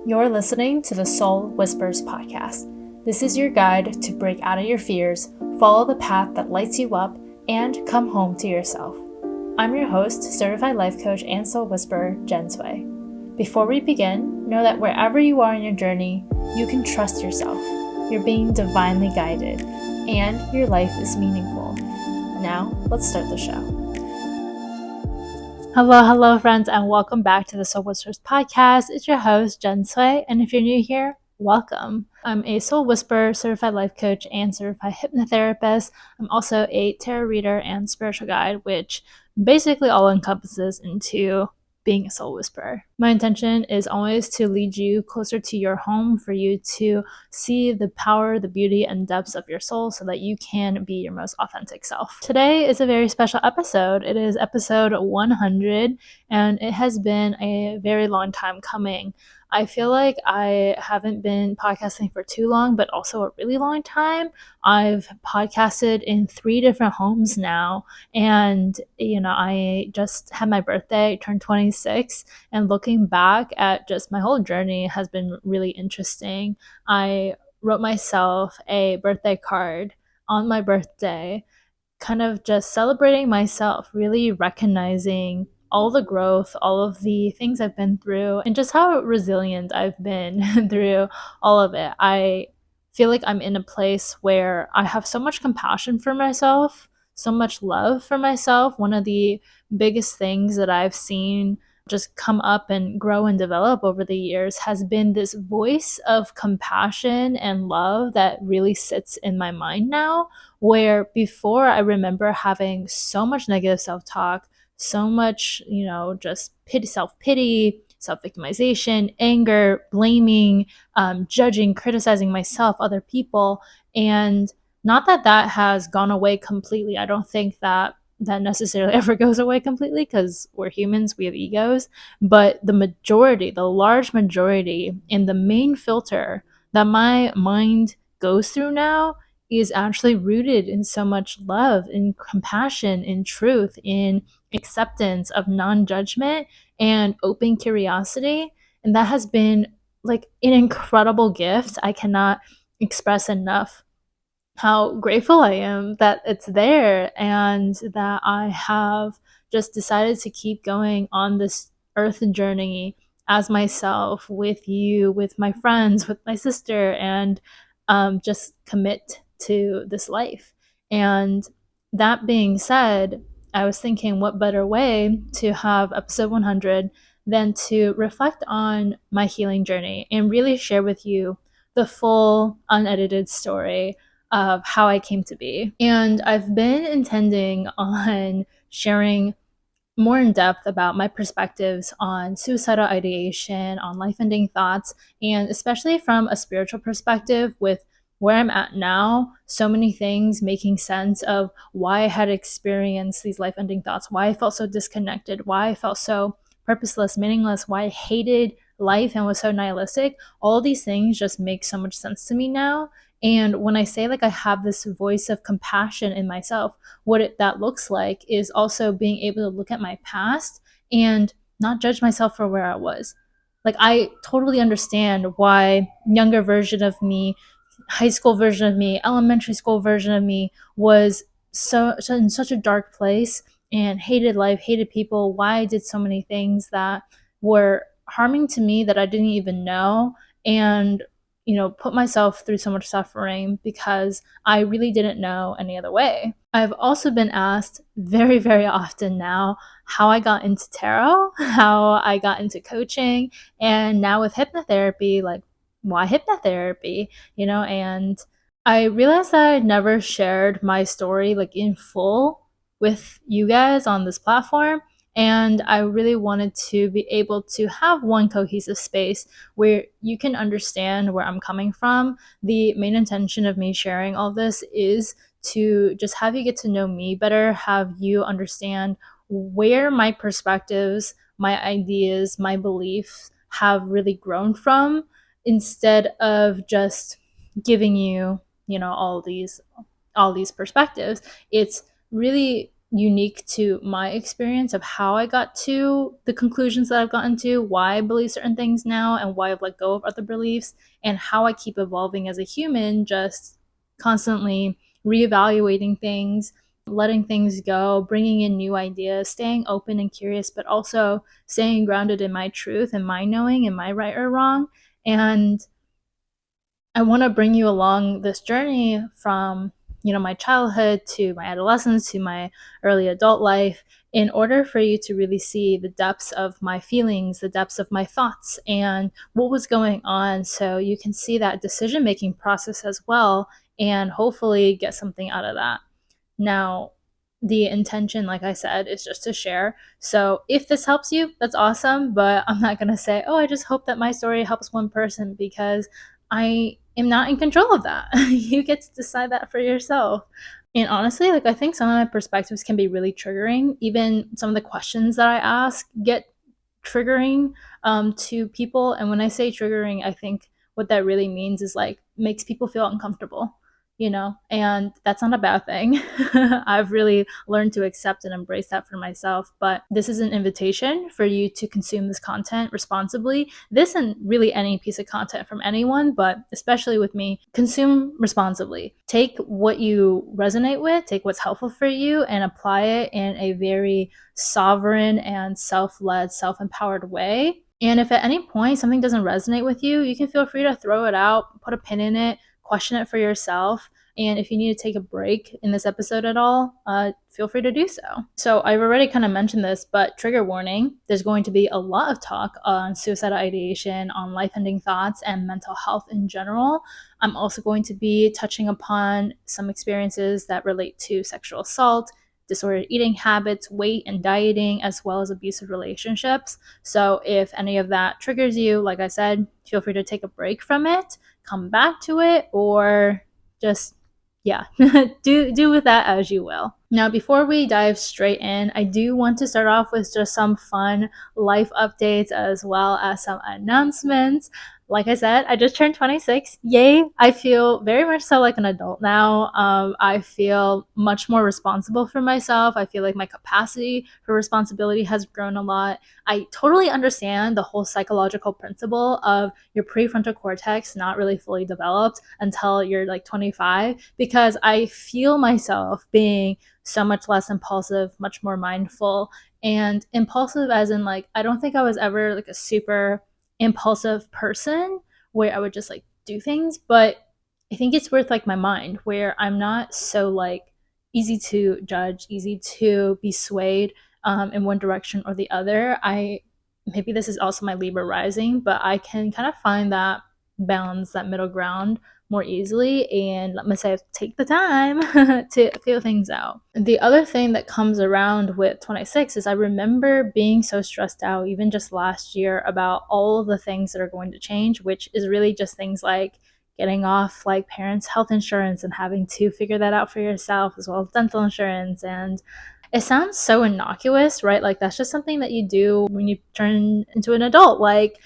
You're listening to the Soul Whispers podcast. This is your guide to break out of your fears, follow the path that lights you up, and come home to yourself. I'm your host, certified life coach and soul whisperer, Jen Sway. Before we begin, know that wherever you are in your journey, you can trust yourself. You're being divinely guided, and your life is meaningful. Now, let's start the show. Hello, friends, and welcome back to the Soul Whispers podcast. It's your host, Jen Sway, and if you're new here, welcome. I'm a soul whisperer, certified life coach, and certified hypnotherapist. I'm also a tarot reader and spiritual guide, which basically all encompasses into being a soul whisperer. My intention is always to lead you closer to your home, for you to see the power, the beauty, and depths of your soul so that you can be your most authentic self. Today is a very special episode. It is episode 100, and it has been a very long time coming. I feel like I haven't been podcasting for too long, but also a really long time. I've podcasted in 3 different homes now, and I just had my birthday, turned 26, and looking back at just my whole journey has been really interesting. I wrote myself a birthday card on my birthday, kind of just celebrating myself, really recognizing all the growth, all of the things I've been through, and just how resilient I've been through all of it. I feel like I'm in a place where I have so much compassion for myself, so much love for myself. One of the biggest things that I've seen just come up and grow and develop over the years has been this voice of compassion and love that really sits in my mind now, where before I remember having so much negative self-talk, so much, just self-pity, self-victimization, anger, blaming, judging, criticizing myself, other people. And not that that has gone away completely. I don't think that necessarily ever goes away completely, because we're humans, we have egos. But the large majority, and the main filter that my mind goes through now is actually rooted in so much love, in compassion, in truth, in acceptance of non-judgment and open curiosity. And that has been like an incredible gift. I cannot express enough how grateful I am that it's there, and that I have just decided to keep going on this earth journey as myself, with you, with my friends, with my sister, and just commit to this life. And that being said, I was thinking, what better way to have episode 100 than to reflect on my healing journey and really share with you the full, unedited story of how I came to be. And I've been intending on sharing more in depth about my perspectives on suicidal ideation, on life-ending thoughts, and especially from a spiritual perspective, with where I'm at now, so many things making sense of why I had experienced these life-ending thoughts, why I felt so disconnected, why I felt so purposeless, meaningless, why I hated life and was so nihilistic. All of these things just make so much sense to me now. And when I say like I have this voice of compassion in myself, that looks like is also being able to look at my past and not judge myself for where I was. Like, I totally understand why younger version of me, high school version of me, elementary school version of me was so in such a dark place and hated life, hated people, why I did so many things that were harming to me that I didn't even know, and put myself through so much suffering because I really didn't know any other way. I've also been asked very, very often now how I got into tarot, how I got into coaching, and now with hypnotherapy, like, why hypnotherapy? And I realized that I never shared my story like in full with you guys on this platform. And I really wanted to be able to have one cohesive space where you can understand where I'm coming from. The main intention of me sharing all this is to just have you get to know me better, have you understand where my perspectives, my ideas, my beliefs have really grown from, instead of just giving you, all these perspectives. It's really unique to my experience of how I got to the conclusions that I've gotten to, why I believe certain things now, and why I've let go of other beliefs, and how I keep evolving as a human, just constantly reevaluating things, letting things go, bringing in new ideas, staying open and curious, but also staying grounded in my truth and my knowing and my right or wrong. And I want to bring you along this journey from, my childhood to my adolescence to my early adult life in order for you to really see the depths of my feelings, the depths of my thoughts, and what was going on, so you can see that decision making process as well and hopefully get something out of that. Now, the intention, like I said, is just to share. So if this helps you, that's awesome. But I'm not going to say, oh, I just hope that my story helps one person, because I am not in control of that. You get to decide that for yourself. And honestly, like, I think some of my perspectives can be really triggering. Even some of the questions that I ask get triggering to people. And when I say triggering, I think what that really means is like makes people feel uncomfortable, and that's not a bad thing. I've really learned to accept and embrace that for myself. But this is an invitation for you to consume this content responsibly. This and really any piece of content from anyone, but especially with me, consume responsibly. Take what you resonate with, take what's helpful for you, and apply it in a very sovereign and self-led, self-empowered way. And if at any point something doesn't resonate with you, you can feel free to throw it out, put a pin in it, question it for yourself. And if you need to take a break in this episode at all, feel free to do so. So I've already kind of mentioned this, but trigger warning, there's going to be a lot of talk on suicidal ideation, on life-ending thoughts, and mental health in general. I'm also going to be touching upon some experiences that relate to sexual assault, disordered eating habits, weight and dieting, as well as abusive relationships. So if any of that triggers you, like I said, feel free to take a break from it, come back to it, or just do with that as you will. Now, before we dive straight in, I do want to start off with just some fun life updates as well as some announcements. Like I said, I just turned 26. Yay! I feel very much so like an adult now. I feel much more responsible for myself. I feel like my capacity for responsibility has grown a lot. I totally understand the whole psychological principle of your prefrontal cortex not really fully developed until you're like 25, because I feel myself being so much less impulsive, much more mindful. And impulsive as in, like, I don't think I was ever like a super impulsive person where I would just like do things, but I think it's worth like my mind where I'm not so like easy to judge, easy to be swayed in one direction or the other. Maybe this is also my Libra rising, but I can kind of find that balance, that middle ground more easily, and let me say take the time to feel things out. The other thing that comes around with 26 is I remember being so stressed out even just last year about all of the things that are going to change, which is really just things like getting off like parents' health insurance and having to figure that out for yourself, as well as dental insurance. And it sounds so innocuous, right? Like that's just something that you do when you turn into an adult. Like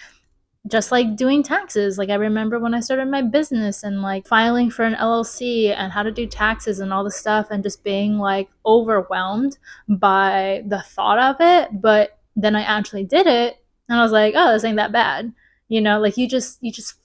just like doing taxes. Like I remember when I started my business and like filing for an LLC and how to do taxes and all this stuff, and just being like overwhelmed by the thought of it. But then I actually did it and I was like, oh, this ain't that bad. Like you just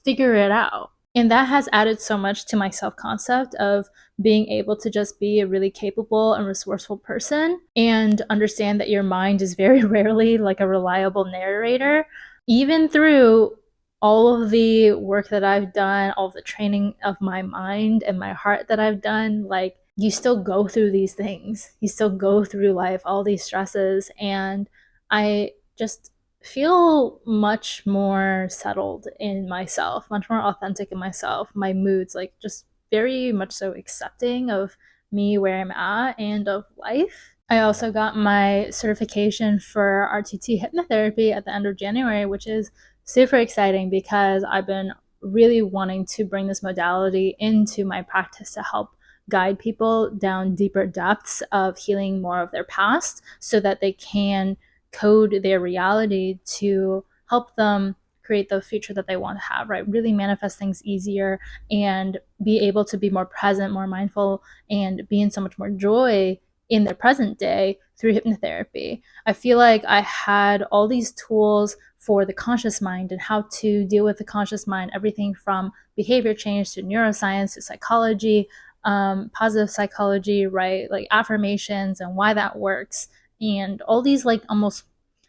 figure it out. And that has added so much to my self-concept of being able to just be a really capable and resourceful person, and understand that your mind is very rarely like a reliable narrator. Even through all of the work that I've done, all of the training of my mind and my heart that I've done, like you still go through these things. You still go through life, all these stresses. And I just feel much more settled in myself, much more authentic in myself, my moods, like just very much so accepting of me where I'm at and of life. I also got my certification for RTT hypnotherapy at the end of January, which is super exciting because I've been really wanting to bring this modality into my practice to help guide people down deeper depths of healing more of their past so that they can code their reality to help them create the future that they want to have, right? Really manifest things easier and be able to be more present, more mindful, and be in so much more joy in their present day through hypnotherapy. I feel like I had all these tools for the conscious mind and how to deal with the conscious mind, everything from behavior change to neuroscience to psychology, positive psychology, right? Like affirmations and why that works, and all these like almost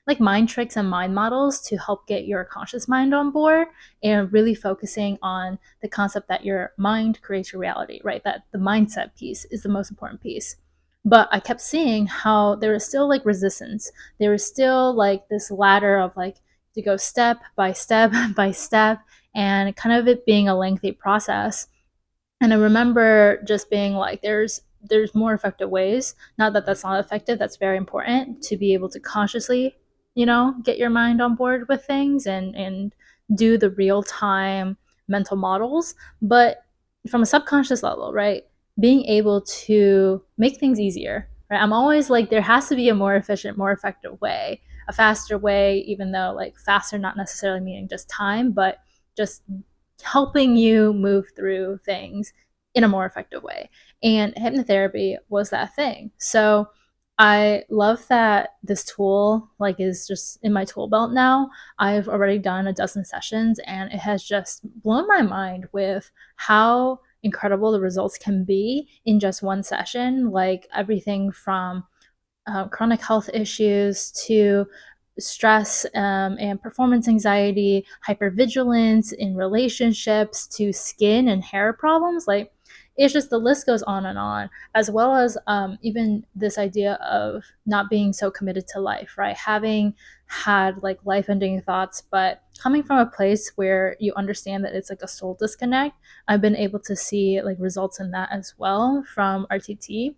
like mind tricks and mind models to help get your conscious mind on board and really focusing on the concept that your mind creates your reality, right? That the mindset piece is the most important piece. But I kept seeing how there was still like resistance. There was still like this ladder of like to go step by step by step, and kind of it being a lengthy process. And I remember just being like, there's more effective ways. Not that that's not effective. That's very important to be able to consciously, get your mind on board with things and do the real time mental models. But from a subconscious level, right? Being able to make things easier. Right? I'm always like, there has to be a more efficient, more effective way, a faster way, even though like faster not necessarily meaning just time, but just helping you move through things in a more effective way. And hypnotherapy was that thing. So I love that this tool like is just in my tool belt now. I've already done a dozen sessions and it has just blown my mind with how incredible the results can be in just one session. Like everything from chronic health issues to stress and performance anxiety, hypervigilance in relationships, to skin and hair problems. Like it's just the list goes on, as well as even this idea of not being so committed to life, right? Having had like life ending thoughts, but coming from a place where you understand that it's like a soul disconnect. I've been able to see like results in that as well from RTT,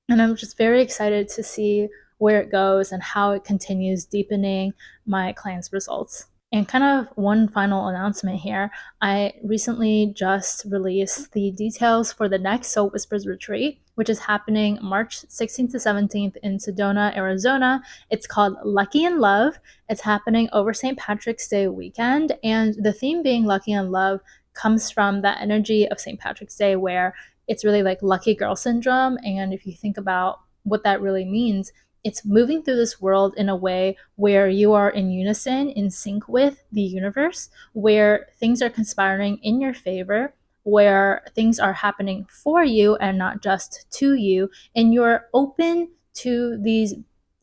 and I'm just very excited to see where it goes and how it continues deepening my clients' results. And kind of one final announcement here. I recently just released the details for the next Soul Whispers retreat, which is happening March 16th to 17th in Sedona, Arizona. It's called Lucky in Love. It's happening over St. Patrick's Day weekend. And the theme being Lucky in Love comes from that energy of St. Patrick's Day where it's really like lucky girl syndrome. And if you think about what that really means, it's moving through this world in a way where you are in unison, in sync with the universe, where things are conspiring in your favor, where things are happening for you and not just to you, and you're open to these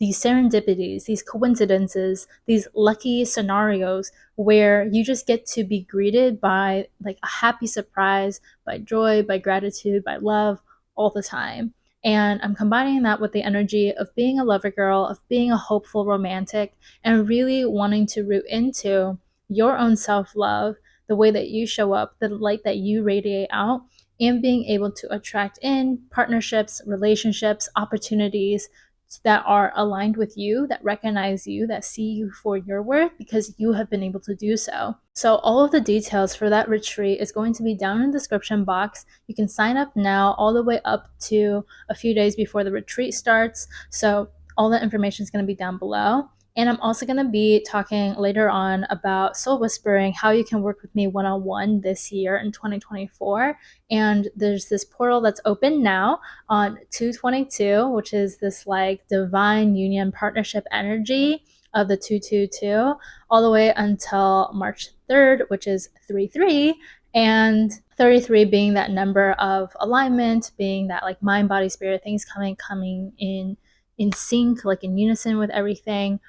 serendipities, these coincidences, these lucky scenarios where you just get to be greeted by like a happy surprise, by joy, by gratitude, by love all the time. And I'm combining that with the energy of being a lover girl, of being a hopeful romantic, and really wanting to root into your own self love, the way that you show up, the light that you radiate out, and being able to attract in partnerships, relationships, opportunities that are aligned with you, that recognize you, that see you for your worth because you have been able to do so. So all of the details for that retreat is going to be down in the description box. You can sign up now all the way up to a few days before the retreat starts. So all that information is going to be down below. And I'm also going to be talking later on about soul whispering, how you can work with me one-on-one this year in 2024. And there's this portal that's open now on 222, which is this like divine union partnership energy of the 222, all the way until March 3rd, which is 3-3. And 33 being that number of alignment, being that like mind, body, spirit, things coming in sync, like in unison with everything.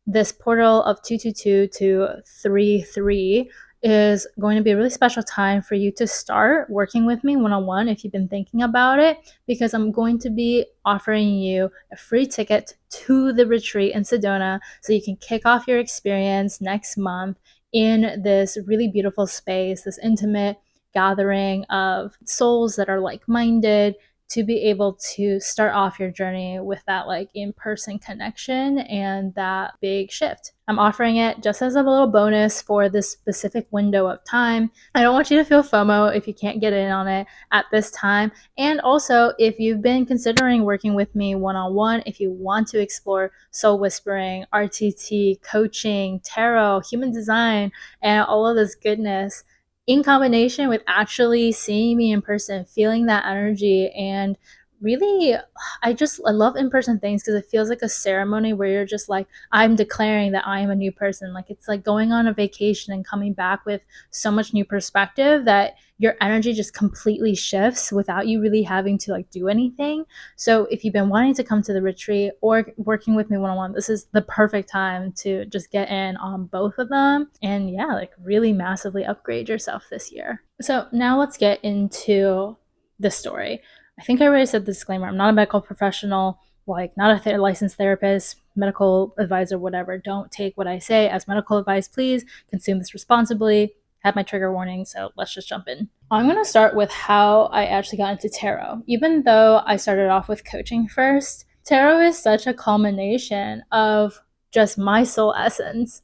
This portal of 222 to 33 is going to be a really special time for you to start working with me one-on-one if you've been thinking about it, because I'm going to be offering you a free ticket to the retreat in Sedona so you can kick off your experience next month in this really beautiful space, this intimate gathering of souls that are like-minded, to be able to start off your journey with that like in-person connection and that big shift. I'm offering it just as a little bonus for this specific window of time. I don't want you to feel FOMO if you can't get in on it at this time. And also, if you've been considering working with me one-on-one, if you want to explore soul whispering, RTT, coaching, tarot, human design, and all of this goodness, in combination with actually seeing me in person, feeling that energy, and really, I love in-person things because it feels like a ceremony where you're just like, I'm declaring that I am a new person. Like it's like going on a vacation and coming back with so much new perspective that your energy just completely shifts without you really having to like do anything. So if you've been wanting to come to the retreat or working with me one-on-one, this is the perfect time to just get in on both of them and yeah, like really massively upgrade yourself this year. So now let's get into the story. I think I already said the disclaimer. I'm not a medical professional, like not a licensed therapist, medical advisor, whatever. Don't take what I say as medical advice, please. Consume this responsibly. Have my trigger warning, so let's just jump in. I'm going to start with how I actually got into tarot. Even though I started off with coaching first, tarot is such a culmination of just my soul essence.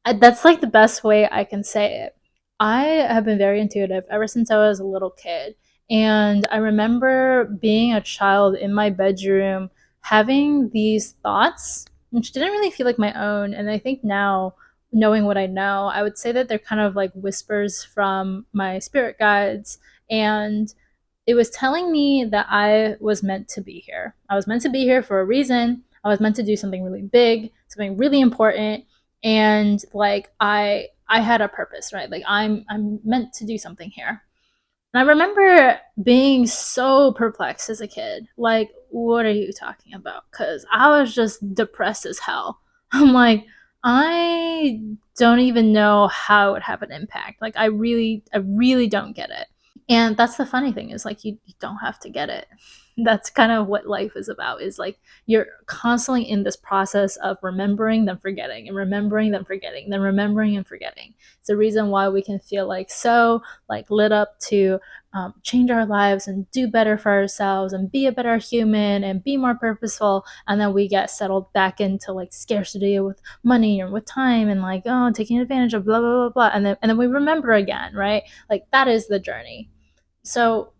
That's like the best way I can say it. I have been very intuitive ever since I was a little kid. And I remember being a child in my bedroom having these thoughts, which didn't really feel like my own. And I think now, knowing what I know, I would say that they're kind of like whispers from my spirit guides. And it was telling me that I was meant to be here. I was meant to be here for a reason. I was meant to do something really big, something really important, and like I had a purpose, right? Like I'm meant to do something here. And I remember being so perplexed as a kid. Like, what are you talking about? Cuz I was just depressed as hell. I'm like, I don't even know how it would have an impact. Like I really don't get it. And that's the funny thing is like you don't have to get it. That's kind of what life is about, is like you're constantly in this process of remembering then forgetting and remembering then forgetting then remembering and forgetting. It's the reason why we can feel like so like lit up to change our lives and do better for ourselves and be a better human and be more purposeful, and then we get settled back into like scarcity with money or with time and like, oh, taking advantage of blah blah blah blah, and then we remember again, right? Like that is the journey. So,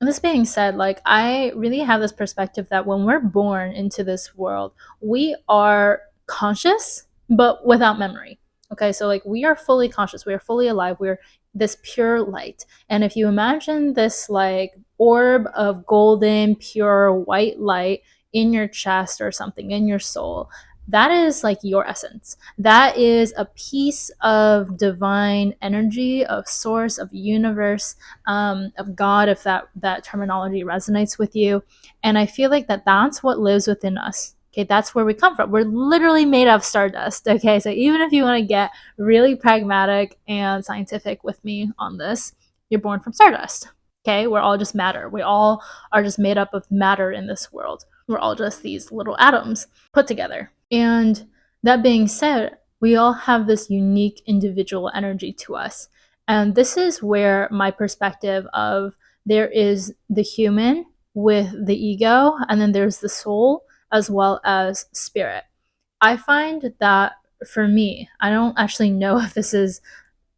this being said, like I really have this perspective that when we're born into this world, we are conscious but without memory. Okay, so like we are fully conscious, we are fully alive, we're this pure light. And if you imagine this like orb of golden, pure white light in your chest or something in your soul, that is like your essence. That is a piece of divine energy, of source, of universe, of God, if that terminology resonates with you. And I feel like that's what lives within us. Okay, that's where we come from. We're literally made of stardust. Okay, so even if you want to get really pragmatic and scientific with me on this, you're born from stardust. Okay, we're all just matter. We all are just made up of matter in this world. We're all just these little atoms put together. And that being said, we all have this unique individual energy to us. And this is where my perspective of there is the human with the ego, and then there's the soul as well as spirit. I find that for me, I don't actually know if this is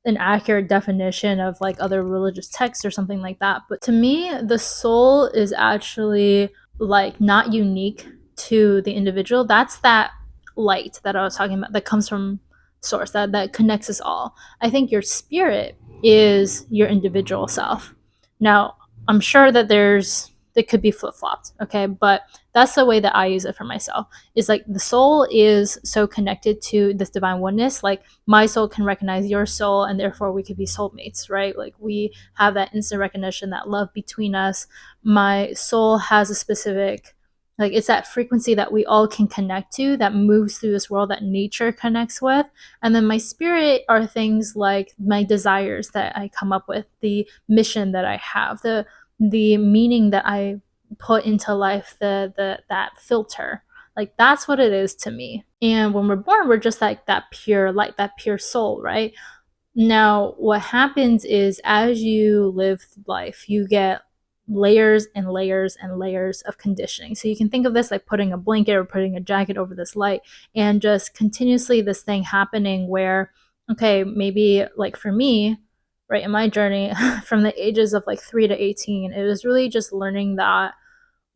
an accurate definition of like other religious texts or something like that, but to me, the soul is actually like not unique to the individual. That's that light that I was talking about that comes from source, that connects us all. I think your spirit is your individual self. Now, I'm sure that it could be flip-flopped, okay? But that's the way that I use it for myself. Is like the soul is so connected to this divine oneness. Like my soul can recognize your soul, and therefore we could be soulmates, right? Like we have that instant recognition, that love between us. My soul has a specific, like it's that frequency that we all can connect to, that moves through this world, that nature connects with. And then my spirit are things like my desires that I come up with, the mission that I have, the meaning that I put into life, the that filter. Like that's what it is to me. And when we're born, we're just like that pure light, that pure soul, right? Now, what happens is as you live life, you get layers and layers and layers of conditioning. So you can think of this like putting a blanket or putting a jacket over this light, and just continuously this thing happening where, okay, maybe like for me, right, in my journey from the ages of like 3 to 18, it was really just learning that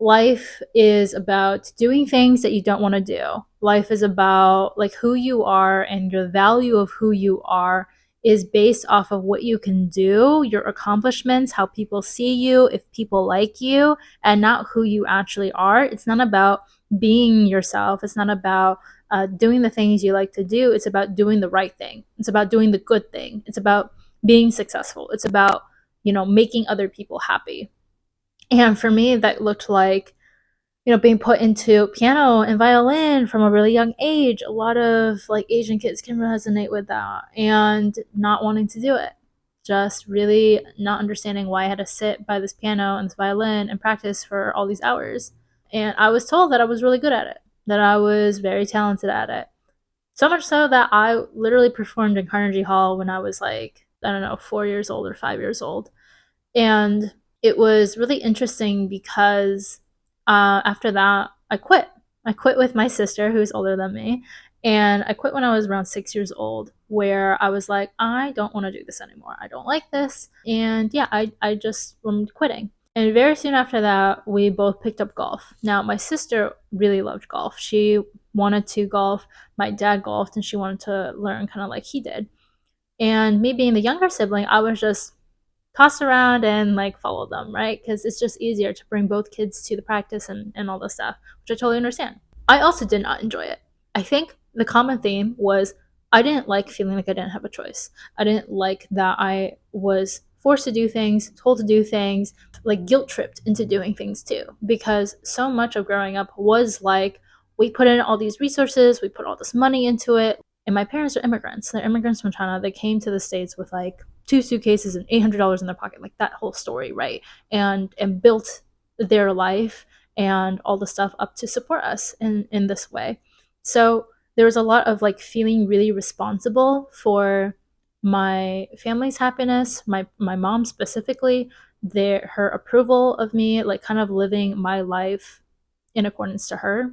life is about doing things that you don't want to do. Life is about like who you are, and your value of who you are is based off of what you can do, your accomplishments, how people see you, if people like you, and not who you actually are. It's not about being yourself. It's not about doing the things you like to do. It's about doing the right thing. It's about doing the good thing. It's about being successful. It's about, making other people happy. And for me, that looked like, being put into piano and violin from a really young age. A lot of like Asian kids can resonate with that, and not wanting to do it. Just really not understanding why I had to sit by this piano and this violin and practice for all these hours. And I was told that I was really good at it, that I was very talented at it. So much so that I literally performed in Carnegie Hall when I was like, I don't know, 4 years old or 5 years old. And it was really interesting because after that, I quit. I quit with my sister, who's older than me. And I quit when I was around 6 years old, where I was like, I don't want to do this anymore. I don't like this. And yeah, I just am quitting. And very soon after that, we both picked up golf. Now, my sister really loved golf. She wanted to golf. My dad golfed, and she wanted to learn kind of like he did. And me being the younger sibling, I was just toss around and like follow them, right? Because it's just easier to bring both kids to the practice and all this stuff, which I totally understand. I also did not enjoy it. I think the common theme was I didn't like feeling like I didn't have a choice. I didn't like that I was forced to do things, told to do things, like guilt tripped into doing things too. Because so much of growing up was like, we put in all these resources, we put all this money into it. And my parents are immigrants. They're immigrants from China. They came to the States with like 2 suitcases and $800 in their pocket, like that whole story, right? And built their life and all the stuff up to support us in this way. So there was a lot of like feeling really responsible for my family's happiness, my mom specifically, her approval of me, like kind of living my life in accordance to her.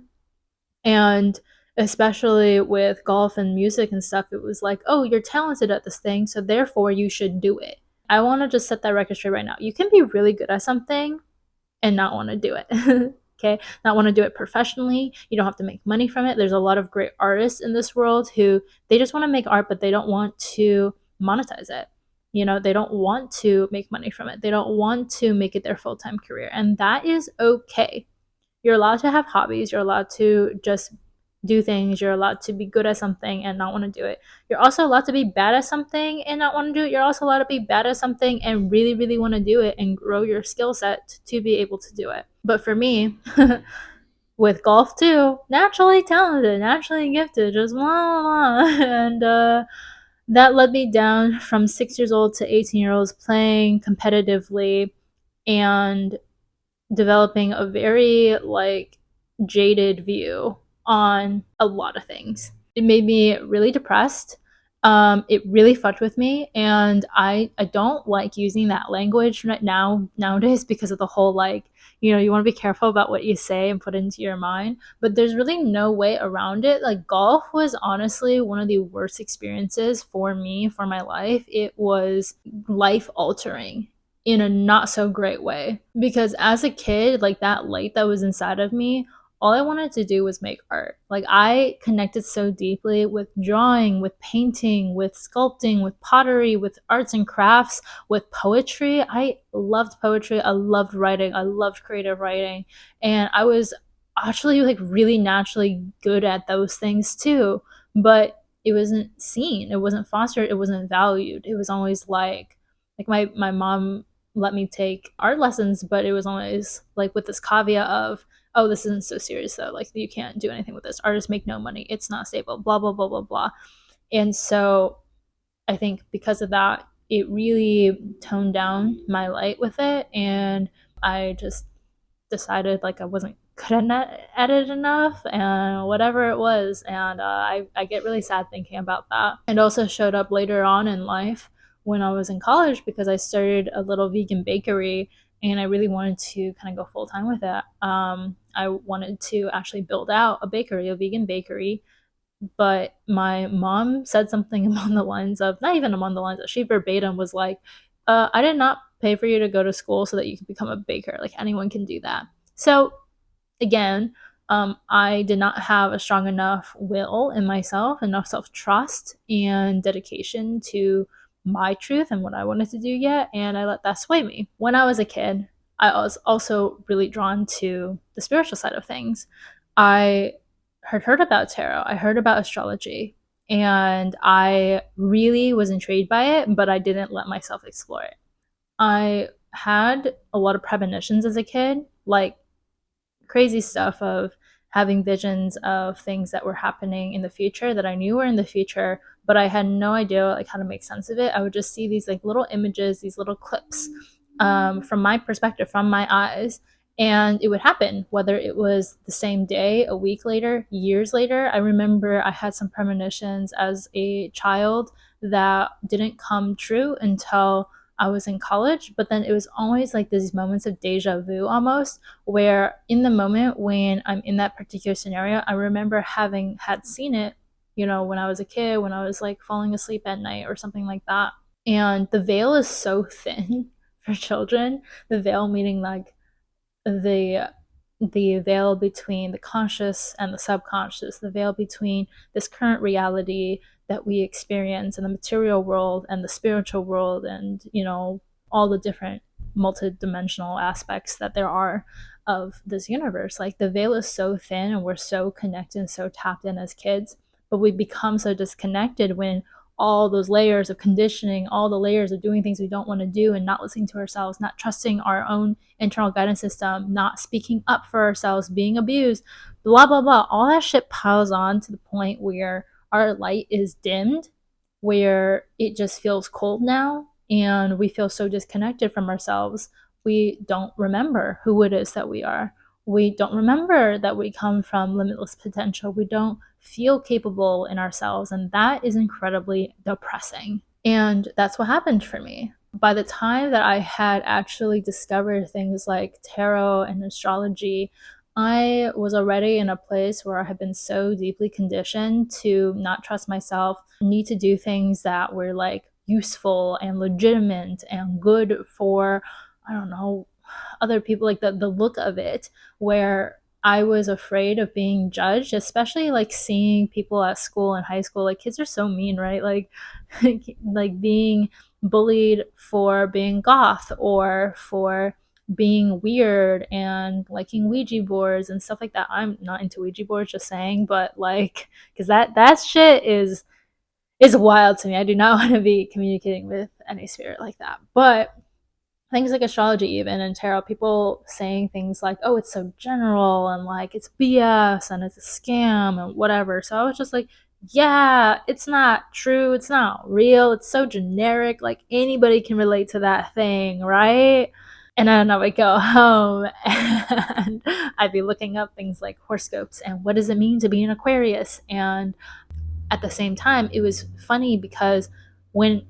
And especially with golf and music and stuff, it was like, oh, you're talented at this thing, so therefore you should do it. I want to just set that record straight right now. You can be really good at something and not want to do it. Okay, not want to do it professionally. You don't have to make money from it. There's a lot of great artists in this world who they just want to make art, but they don't want to monetize it. They don't want to make money from it. They don't want to make it their full-time career, and that is okay. You're allowed to have hobbies. You're allowed to just do things. You're allowed to be good at something and not want to do it. You're also allowed to be bad at something and not want to do it. You're also allowed to be bad at something and really, really want to do it and grow your skill set to be able to do it. But for me, with golf too, naturally talented, naturally gifted, just blah, blah, blah. And that led me down from 6 years old to 18 years old playing competitively and developing a very like jaded view on a lot of things. It made me really depressed. It really fucked with me, and I don't like using that language right nowadays because of the whole like, you want to be careful about what you say and put into your mind. But there's really no way around it. Like golf was honestly one of the worst experiences for me for my life. It was life altering in a not so great way because as a kid, like that light that was inside of me, all I wanted to do was make art. Like I connected so deeply with drawing, with painting, with sculpting, with pottery, with arts and crafts, with poetry. I loved poetry. I loved writing. I loved creative writing. And I was actually like really naturally good at those things too. But it wasn't seen. It wasn't fostered. It wasn't valued. It was always like my mom let me take art lessons, but it was always like with this caveat of, oh, this isn't so serious though. Like you can't do anything with this. Artists make no money. It's not stable. Blah blah blah blah blah. And so I think because of that, it really toned down my light with it, and I just decided like I wasn't good at it enough, and whatever it was. And I get really sad thinking about that. It also showed up later on in life when I was in college because I started a little vegan bakery and I really wanted to kind of go full time with it. I wanted to actually build out a bakery, a vegan bakery, but my mom said something along the lines of, not even along the lines of, she verbatim was like, I did not pay for you to go to school so that you can become a baker. Like anyone can do that. So again, I did not have a strong enough will in myself, enough self trust and dedication to my truth and what I wanted to do yet, and I let that sway me. When I was a kid, I was also really drawn to the spiritual side of things. I had heard about tarot, I heard about astrology, and I really was intrigued by it, but I didn't let myself explore it. I had a lot of premonitions as a kid, like crazy stuff of having visions of things that were happening in the future that I knew were in the future, but I had no idea like how to make sense of it. I would just see these like little images, these little clips from my perspective, from my eyes, and it would happen whether it was the same day, a week later, years later. I remember I had some premonitions as a child that didn't come true until I was in college, but then it was always like these moments of deja vu almost, where in the moment when I'm in that particular scenario, I remember having had seen it, when I was a kid, when I was like falling asleep at night or something like that. And the veil is so thin for children. The veil meaning like the the veil between the conscious and the subconscious, the veil between this current reality that we experience in the material world and the spiritual world, and all the different multidimensional aspects that there are of this universe. Like the veil is so thin and we're so connected and so tapped in as kids, but we become so disconnected when all those layers of conditioning, all the layers of doing things we don't want to do and not listening to ourselves, not trusting our own internal guidance system, not speaking up for ourselves, being abused, blah, blah, blah. All that shit piles on to the point where our light is dimmed, where it just feels cold now, and we feel so disconnected from ourselves. We don't remember who it is that we are. We don't remember that we come from limitless potential. We don't feel capable in ourselves. And that is incredibly depressing. And that's what happened for me. By the time that I had actually discovered things like tarot and astrology, I was already in a place where I had been so deeply conditioned to not trust myself, need to do things that were like useful and legitimate and good for, I don't know, other people, like the look of it, where I was afraid of being judged, especially like seeing people at school and high school. Like kids are so mean, right? Like like being bullied for being goth or for being weird and liking Ouija boards and stuff like that. I'm not into Ouija boards, just saying, but like, because that shit is wild to me. I do not want to be communicating with any spirit like that. But things like astrology, even, and tarot, people saying things like, oh, it's so general and like it's BS and it's a scam and whatever. So I was just like, yeah, it's not true, it's not real, it's so generic, like anybody can relate to that thing, right? And then I would go home and I'd be looking up things like horoscopes and what does it mean to be an Aquarius. And at the same time, it was funny because when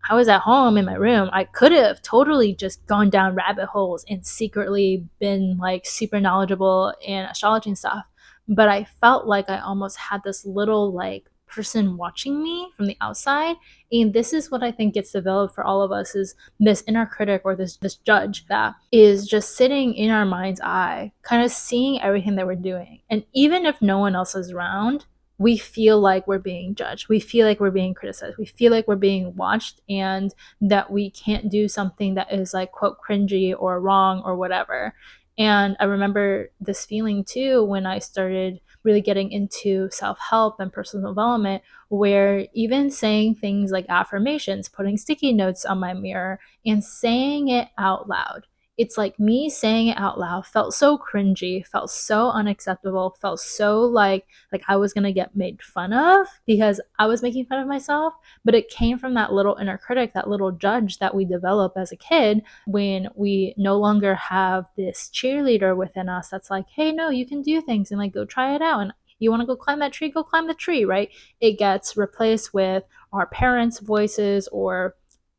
I was at home in my room, I could have totally just gone down rabbit holes and secretly been like super knowledgeable in astrology and stuff. But I felt like I almost had this little like person watching me from the outside. And this is what I think gets developed for all of us, is this inner critic or this judge that is just sitting in our mind's eye, kind of seeing everything that we're doing. And even if no one else is around, we feel like we're being judged. We feel like we're being criticized. We feel like we're being watched and that we can't do something that is like, quote, cringy or wrong or whatever. And I remember this feeling too when I started really getting into self help and personal development, where even saying things like affirmations, putting sticky notes on my mirror and saying it out loud, it's like me saying it out loud felt so cringy, felt so unacceptable, felt so like I was gonna get made fun of because I was making fun of myself. But it came from that little inner critic, that little judge that we develop as a kid when we no longer have this cheerleader within us that's like, hey, no, you can do things and like go try it out. And you want to go climb that tree, go climb the tree, right? It gets replaced with our parents' voices or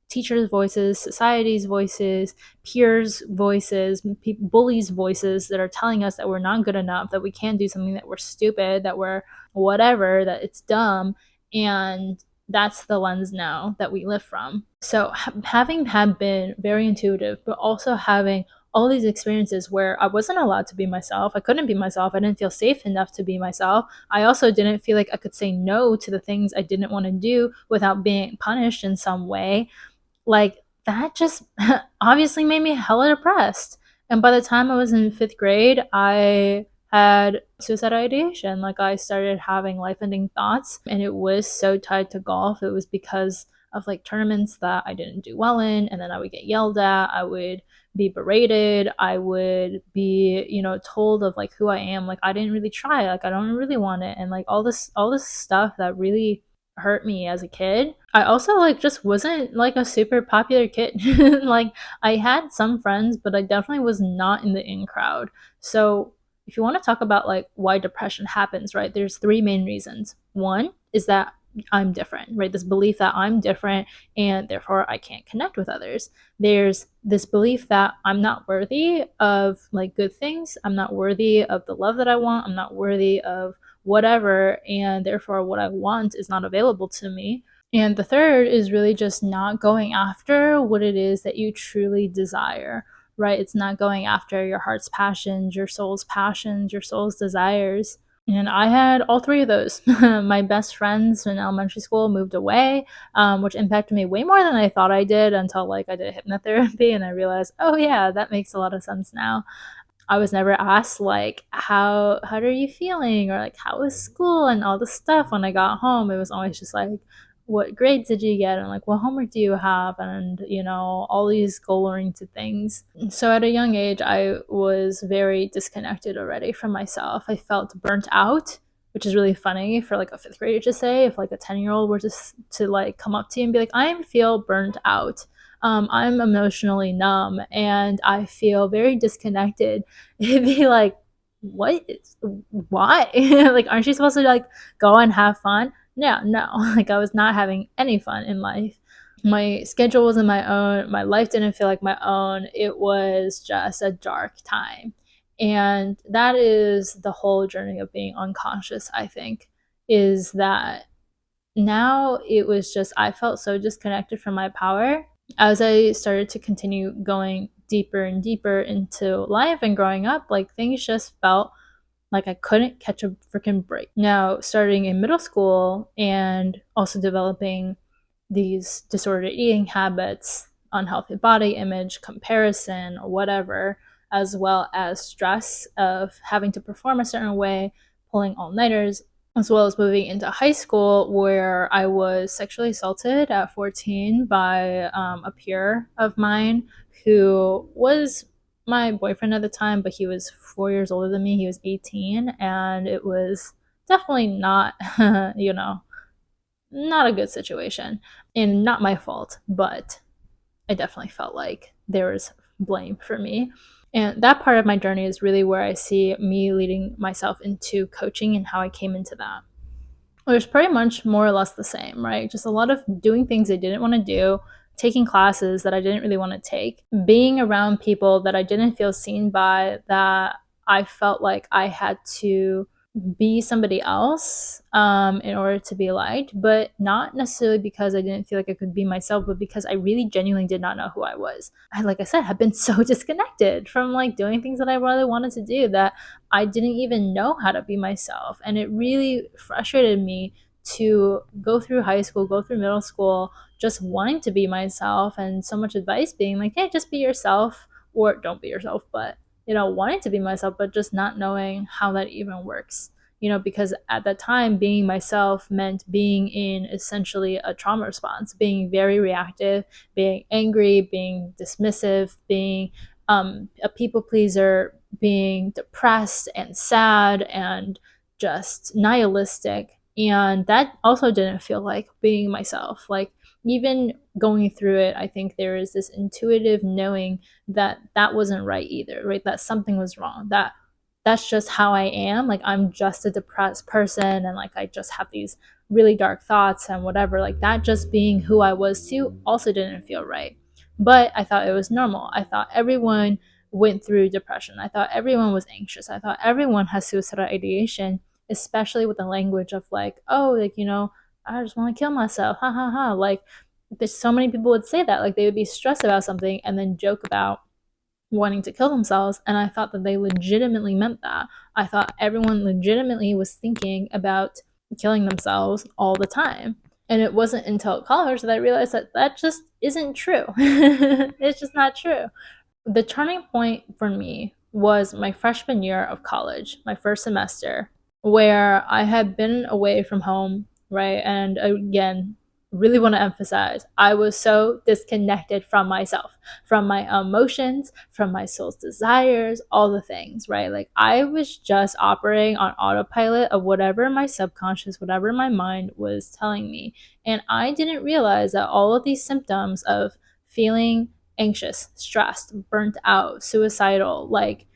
teachers' voices, society's voices, peers' voices, bullies' voices that are telling us that we're not good enough, that we can't do something, that we're stupid, that we're whatever, that it's dumb. And that's the lens now that we live from. So having had been very intuitive, but also having all these experiences where I wasn't allowed to be myself. I couldn't be myself. I didn't feel safe enough to be myself. I also didn't feel like I could say no to the things I didn't want to do without being punished in some way. Like, that just obviously made me hella depressed. And by the time I was in fifth grade, I had suicidal ideation. Like, I started having life ending thoughts, and it was so tied to golf. It was because of like tournaments that I didn't do well in, and then I would get yelled at. I would be berated. I would be, told of like who I am. Like, I didn't really try. Like, I don't really want it. And like all this stuff that really hurt me as a kid. I also like just wasn't like a super popular kid. Like, I had some friends, but I definitely was not in the in crowd. So if you want to talk about like why depression happens, right? There's three main reasons. One is that I'm different, right? This belief that I'm different and therefore I can't connect with others. There's this belief that I'm not worthy of like good things. I'm not worthy of the love that I want. I'm not worthy of whatever, and therefore what I want is not available to me. And the third is really just not going after what it is that you truly desire, right? It's not going after your heart's passions, your soul's desires. And I had all three of those. My best friends in elementary school moved away, which impacted me way more than I thought I did until like I did hypnotherapy and I realized, oh yeah, that makes a lot of sense now. I was never asked like how are you feeling or like how was school and all the stuff when I got home. It was always just like what grades did you get and like what homework do you have and all these goal oriented things. So at a young age I was very disconnected already from myself. I felt burnt out, which is really funny for like a fifth grader to say. If like a 10-year-old were to like come up to you and be like, I feel burnt out, I'm emotionally numb and I feel very disconnected. It'd be like, what? Why? Like, aren't you supposed to like go and have fun? No. Like, I was not having any fun in life. My schedule wasn't my own. My life didn't feel like my own. It was just a dark time. And that is the whole journey of being unconscious, I think, is that now it was just, I felt so disconnected from my power. As I started to continue going deeper and deeper into life and growing up, like things just felt like I couldn't catch a freaking break. Now, starting in middle school and also developing these disordered eating habits, unhealthy body image, comparison, or whatever, as well as stress of having to perform a certain way, pulling all nighters, as well as moving into high school where I was sexually assaulted at 14 by a peer of mine who was my boyfriend at the time, but he was 4 years older than me. He was 18, and it was definitely not, not a good situation and not my fault, but I definitely felt like there was blame for me. And that part of my journey is really where I see me leading myself into coaching and how I came into that. It was pretty much more or less the same, right? Just a lot of doing things I didn't want to do, taking classes that I didn't really want to take, being around people that I didn't feel seen by, that I felt like I had to be somebody else in order to be liked, but not necessarily because I didn't feel like I could be myself, but because I really genuinely did not know who I was. Like I said, have been so disconnected from like doing things that I really wanted to do that I didn't even know how to be myself. And it really frustrated me to go through high school, go through middle school, just wanting to be myself, and so much advice being like, hey, just be yourself, or don't be yourself, but wanting to be myself, but just not knowing how that even works. Because at that time, being myself meant being in essentially a trauma response, being very reactive, being angry, being dismissive, being a people pleaser, being depressed and sad and just nihilistic. And that also didn't feel like being myself. Like, even going through it, I think there is this intuitive knowing that that wasn't right either, right? That something was wrong, that that's just how I am. Like, I'm just a depressed person and like I just have these really dark thoughts and whatever. Like, that just being who I was too also didn't feel right. But I thought it was normal. I thought everyone went through depression. I thought everyone was anxious. I thought everyone has suicidal ideation, especially with the language of like, oh, like, I just want to kill myself. Ha ha ha. Like, there's so many people would say that. Like, they would be stressed about something and then joke about wanting to kill themselves, and I thought that they legitimately meant that. I thought everyone legitimately was thinking about killing themselves all the time. And it wasn't until college that I realized that that just isn't true. It's just not true. The turning point for me was my freshman year of college, my first semester, where I had been away from home, right? And again, really want to emphasize, I was so disconnected from myself, from my emotions, from my soul's desires, all the things, right? Like I was just operating on autopilot of whatever my subconscious, whatever my mind was telling me. And I didn't realize that all of these symptoms of feeling anxious, stressed, burnt out, suicidal, like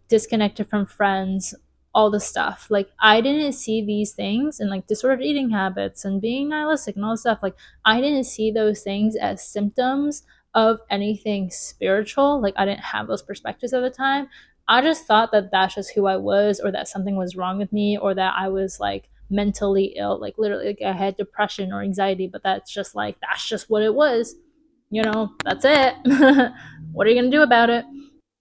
disconnected from friends, all the stuff. Like I didn't see these things and like disordered eating habits and being nihilistic and all this stuff. Like I didn't see those things as symptoms of anything spiritual. Like I didn't have those perspectives at the time. I just thought that that's just who I was, or that something was wrong with me, or that I was like mentally ill, like literally like I had depression or anxiety, but that's just like that's just what it was. That's it. What are you going to do about it?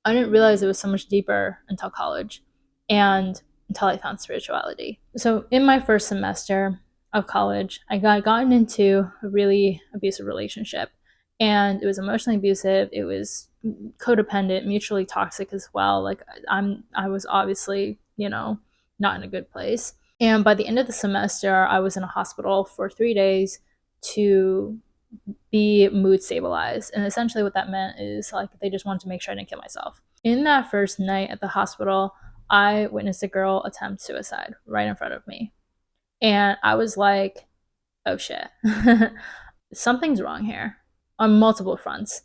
I didn't realize it was so much deeper until college and until I found spirituality. So, in my first semester of college, I got gotten into a really abusive relationship. And it was emotionally abusive, it was codependent, mutually toxic as well. Like I was obviously, not in a good place. And by the end of the semester, I was in a hospital for 3 days to be mood stabilized. And essentially, what that meant is like they just wanted to make sure I didn't kill myself. In that first night at the hospital, I witnessed a girl attempt suicide right in front of me. And I was like, oh shit, something's wrong here on multiple fronts.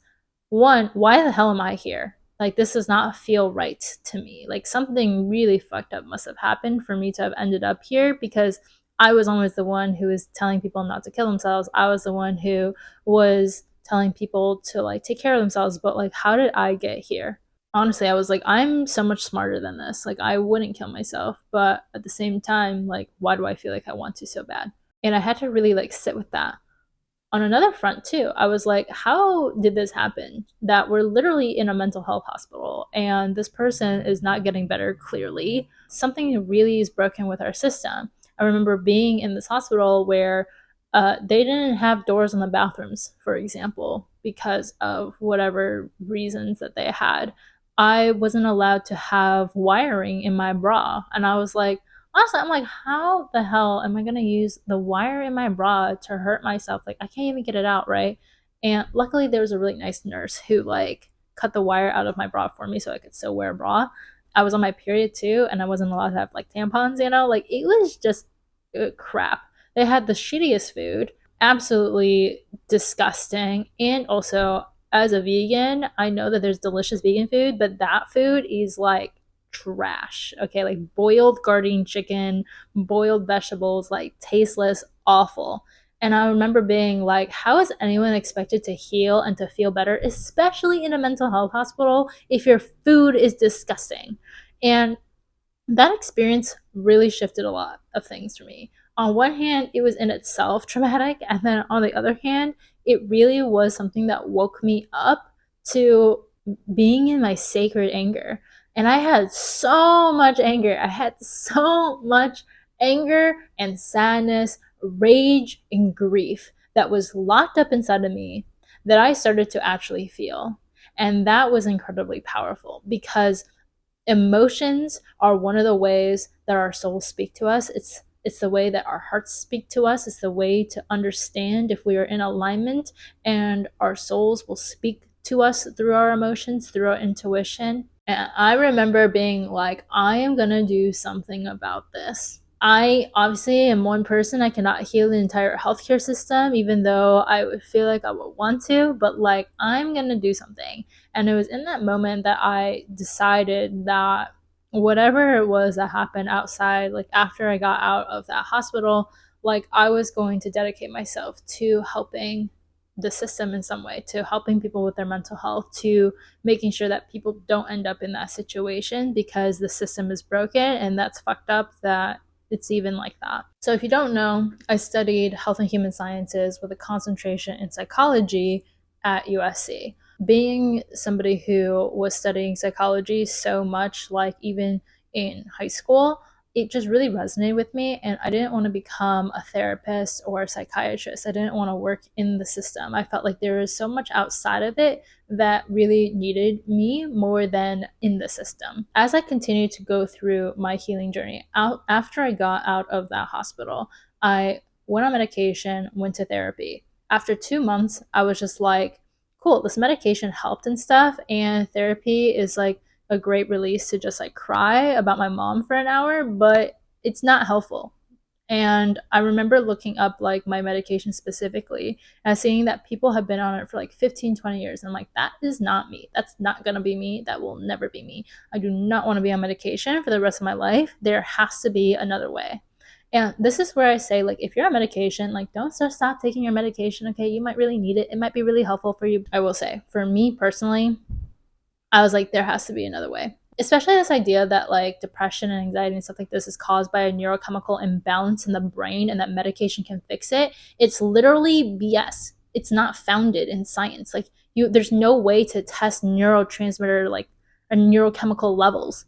One, why the hell am I here? Like, this does not feel right to me. Like, something really fucked up must have happened for me to have ended up here, because I was always the one who was telling people not to kill themselves. I was the one who was telling people to, like, take care of themselves. But, like, how did I get here? Honestly, I was like, I'm so much smarter than this. Like, I wouldn't kill myself. But at the same time, like, why do I feel like I want to so bad? And I had to really, like, sit with that. On another front too, I was like, how did this happen, that we're literally in a mental health hospital and this person is not getting better? Clearly something really is broken with our system. I remember being in this hospital where they didn't have doors on the bathrooms, for example, because of whatever reasons that they had. I wasn't allowed to have wiring in my bra, and I was like, honestly, I'm like, how the hell am I gonna use the wire in my bra to hurt myself? Like, I can't even get it out, right? And luckily, there was a really nice nurse who like cut the wire out of my bra for me so I could still wear a bra. I was on my period too, and I wasn't allowed to have like tampons. Like it was just crap. They had the shittiest food, absolutely disgusting, and also as a vegan, I know that there's delicious vegan food, but that food is like trash. Okay, like boiled garden chicken, boiled vegetables, like tasteless, awful. And I remember being like, how is anyone expected to heal and to feel better, especially in a mental health hospital, if your food is disgusting? And that experience really shifted a lot of things for me. On one hand, it was in itself traumatic, and then on the other hand, it really was something that woke me up to being in my sacred anger. And I had so much anger. I had so much anger and sadness, rage and grief that was locked up inside of me that I started to actually feel. And that was incredibly powerful, because emotions are one of the ways that our souls speak to us. It's the way that our hearts speak to us. It's the way to understand if we are in alignment, and our souls will speak to us through our emotions, through our intuition. And I remember being like, I am gonna do something about this. I obviously am one person. I cannot heal the entire healthcare system, even though I would feel like I would want to, but like, I'm gonna do something. And it was in that moment that I decided that whatever it was that happened outside, like after I got out of that hospital, like I was going to dedicate myself to helping the system in some way, to helping people with their mental health, to making sure that people don't end up in that situation because the system is broken, and that's fucked up that it's even like that. So if you don't know, I studied health and human sciences with a concentration in psychology at USC. being somebody who was studying psychology so much, like even in high school, it just really resonated with me. And I didn't want to become a therapist or a psychiatrist. I didn't want to work in the system. I felt like there was so much outside of it that really needed me more than in the system. As I continued to go through my healing journey, after I got out of that hospital, I went on medication, went to therapy. After 2 months, I was just like, cool, this medication helped and stuff. And therapy is like a great release to just like cry about my mom for an hour, but it's not helpful. And I remember looking up like my medication specifically and seeing that people have been on it for like 15, 20 years. And I'm like, that is not me. That's not going to be me. That will never be me. I do not want to be on medication for the rest of my life. There has to be another way. And this is where I say, like, if you're on medication, like, don't just stop taking your medication. Okay, you might really need it. It might be really helpful for you. I will say, for me personally, I was like, there has to be another way. Especially this idea that like depression and anxiety and stuff like this is caused by a neurochemical imbalance in the brain and that medication can fix it. It's literally BS. It's not founded in science. Like there's no way to test neurotransmitter like or neurochemical levels.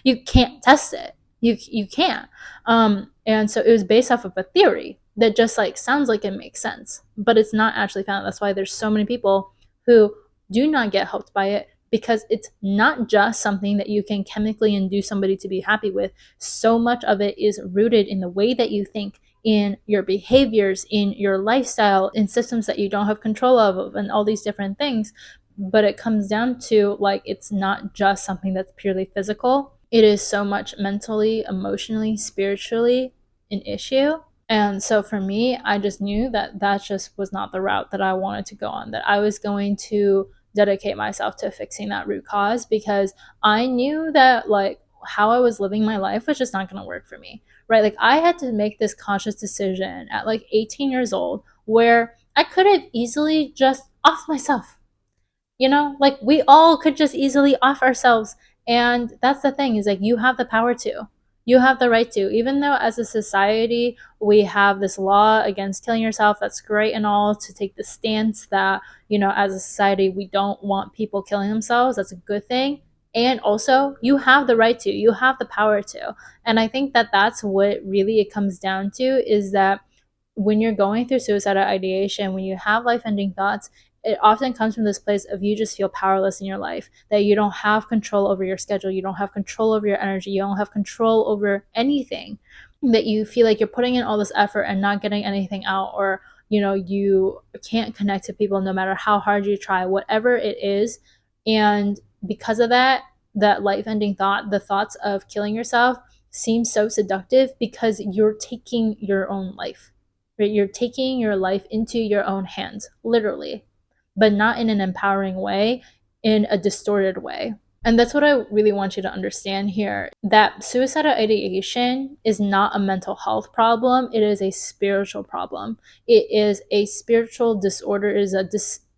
You can't test it. You can't. And so it was based off of a theory that just like sounds like it makes sense, but it's not actually found. That's why there's so many people who do not get helped by it, because it's not just something that you can chemically induce somebody to be happy with. So much of it is rooted in the way that you think, in your behaviors, in your lifestyle, in systems that you don't have control of, and all these different things. But it comes down to like, it's not just something that's purely physical. It is so much mentally, emotionally, spiritually an issue. And so for me, I just knew that that just was not the route that I wanted to go on, that I was going to dedicate myself to fixing that root cause, because I knew that like how I was living my life was just not going to work for me, right? Like I had to make this conscious decision at like 18 years old where I could have easily just off myself. Like we all could just easily off ourselves. And that's the thing, is like you have the power to. You have the right to. Even though as a society we have this law against killing yourself, that's great and all, to take the stance that, as a society we don't want people killing themselves. That's a good thing. And also, you have the right to. You have the power to. And I think that that's what really it comes down to, is that when you're going through suicidal ideation, when you have life ending thoughts, it often comes from this place of you just feel powerless in your life, that you don't have control over your schedule, you don't have control over your energy, you don't have control over anything, that you feel like you're putting in all this effort and not getting anything out, or you can't connect to people no matter how hard you try, whatever it is. And because of that, that life ending thought, the thoughts of killing yourself, seem so seductive, because you're taking your own life, right? You're taking your life into your own hands, literally, but not in an empowering way, in a distorted way. And that's what I really want you to understand here, that suicidal ideation is not a mental health problem. It is a spiritual problem. It is a spiritual disorder. It is a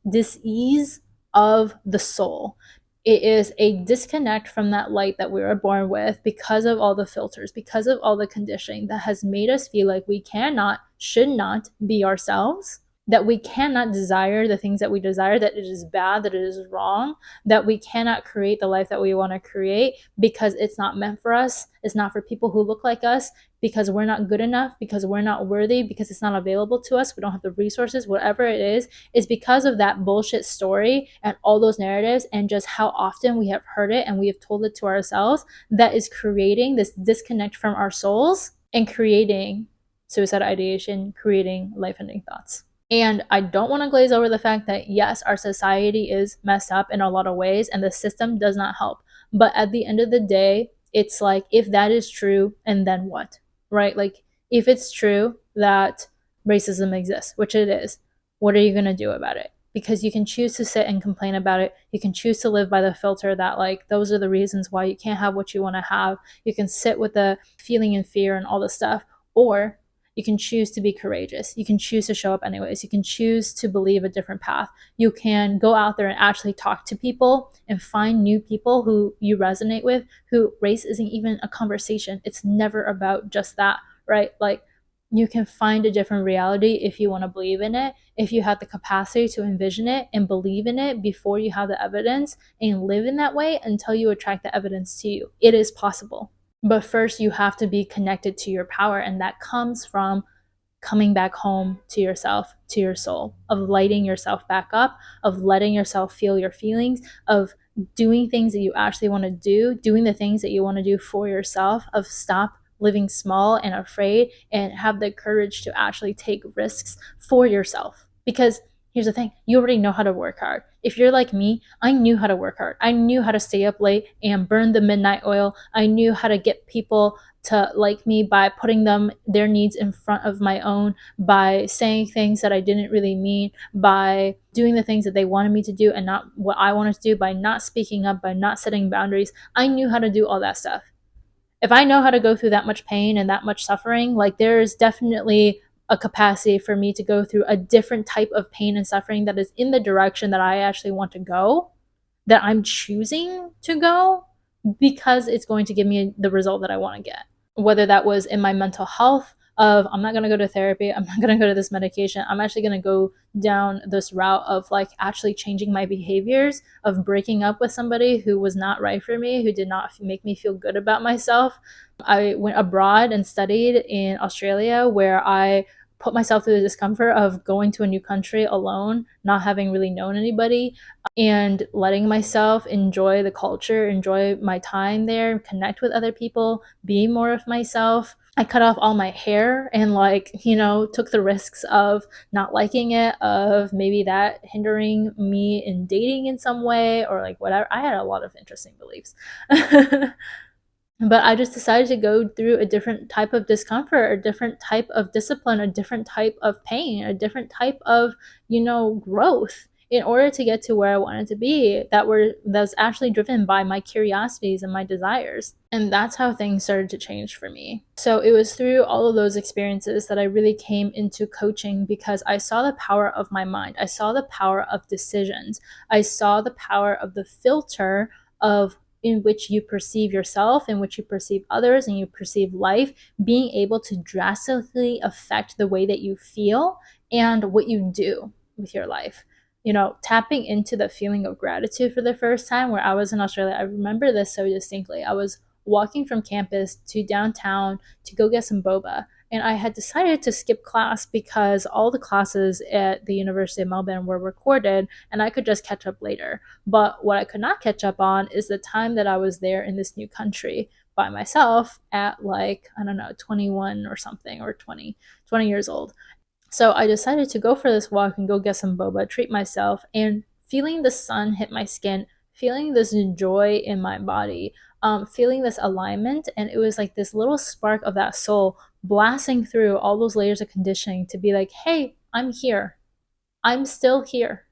dis-ease of the soul. It is a disconnect from that light that we were born with, because of all the filters, because of all the conditioning that has made us feel like we cannot, should not be ourselves, that we cannot desire the things that we desire, that it is bad, that it is wrong, that we cannot create the life that we want to create because it's not meant for us. It's not for people who look like us, because we're not good enough, because we're not worthy, because it's not available to us. We don't have the resources, whatever it is because of that bullshit story and all those narratives, and just how often we have heard it and we have told it to ourselves, that is creating this disconnect from our souls and creating suicidal ideation, creating life-ending thoughts. And I don't want to glaze over the fact that, yes, our society is messed up in a lot of ways and the system does not help. But at the end of the day, it's like, if that is true, and then what, right? Like, if it's true that racism exists, which it is, what are you going to do about it? Because you can choose to sit and complain about it. You can choose to live by the filter that, like, those are the reasons why you can't have what you want to have. You can sit with the feeling and fear and all this stuff. Or you can choose to be courageous. You can choose to show up anyways. You can choose to believe a different path. You can go out there and actually talk to people and find new people who you resonate with, who race isn't even a conversation. It's never about just that, right? Like, You can find a different reality if you want to believe in it, if you have the capacity to envision it and believe in it before you have the evidence and live in that way until you attract the evidence to you. It is possible. But first, you have to be connected to your power, and that comes from coming back home to yourself, to your soul, of lighting yourself back up, of letting yourself feel your feelings, of doing things that you actually want to do, doing the things that you want to do for yourself, of stop living small and afraid and have the courage to actually take risks for yourself. Because here's the thing, you already know how to work hard. If you're like me, I knew how to work hard. I knew how to stay up late and burn the midnight oil. I knew how to get people to like me by putting their needs in front of my own, by saying things that I didn't really mean, by doing the things that they wanted me to do and not what I wanted to do, by not speaking up, by not setting boundaries. I knew how to do all that stuff. If I know how to go through that much pain and that much suffering, like there's definitely a capacity for me to go through a different type of pain and suffering that is in the direction that I actually want to go, that I'm choosing to go, because it's going to give me the result that I want to get. Whether that was in my mental health of I'm not going to go to therapy, I'm not going to go to this medication, I'm actually going to go down this route of like actually changing my behaviors, of breaking up with somebody who was not right for me, who did not make me feel good about myself. I went abroad and studied in Australia, where I put myself through the discomfort of going to a new country alone, not having really known anybody, and letting myself enjoy the culture, enjoy my time there, connect with other people, be more of myself. I cut off all my hair and took the risks of not liking it, of maybe that hindering me in dating in some way or like whatever. I had a lot of interesting beliefs. But I just decided to go through a different type of discomfort, a different type of discipline, a different type of pain, a different type of, growth in order to get to where I wanted to be, that's actually driven by my curiosities and my desires. And that's how things started to change for me. So it was through all of those experiences that I really came into coaching, because I saw the power of my mind. I saw the power of decisions. I saw the power of the filter of in which you perceive yourself, in which you perceive others, and you perceive life, being able to drastically affect the way that you feel and what you do with your life. Tapping into the feeling of gratitude for the first time, where I was in Australia, I remember this so distinctly. I was walking from campus to downtown to go get some boba. And I had decided to skip class because all the classes at the University of Melbourne were recorded and I could just catch up later. But what I could not catch up on is the time that I was there in this new country by myself at 21 or something, or 20 years old. So I decided to go for this walk and go get some boba, treat myself, and feeling the sun hit my skin, feeling this joy in my body, feeling this alignment. And it was like this little spark of that soul blasting through all those layers of conditioning to be like, hey, I'm here. I'm still here.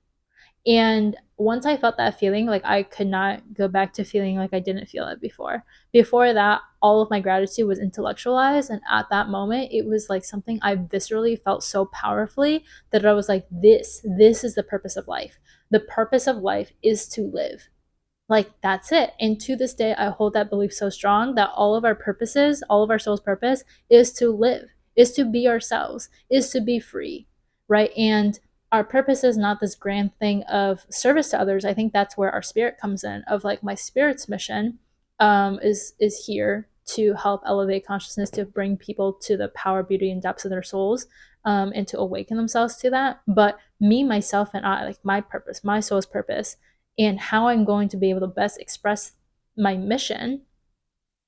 And once I felt that feeling, like I could not go back to feeling like I didn't feel it before. Before that, all of my gratitude was intellectualized. And at that moment, it was like something I viscerally felt so powerfully that I was like, this is the purpose of life. The purpose of life is to live. Like, that's it. And to this day, I hold that belief so strong that all of our purposes, all of our soul's purpose is to live, is to be ourselves, is to be free, right? And our purpose is not this grand thing of service to others. I think that's where our spirit comes in, of like my spirit's mission is here to help elevate consciousness, to bring people to the power, beauty, and depths of their souls, and to awaken themselves to that. But me, myself, and I, like my purpose, my soul's purpose, and how I'm going to be able to best express my mission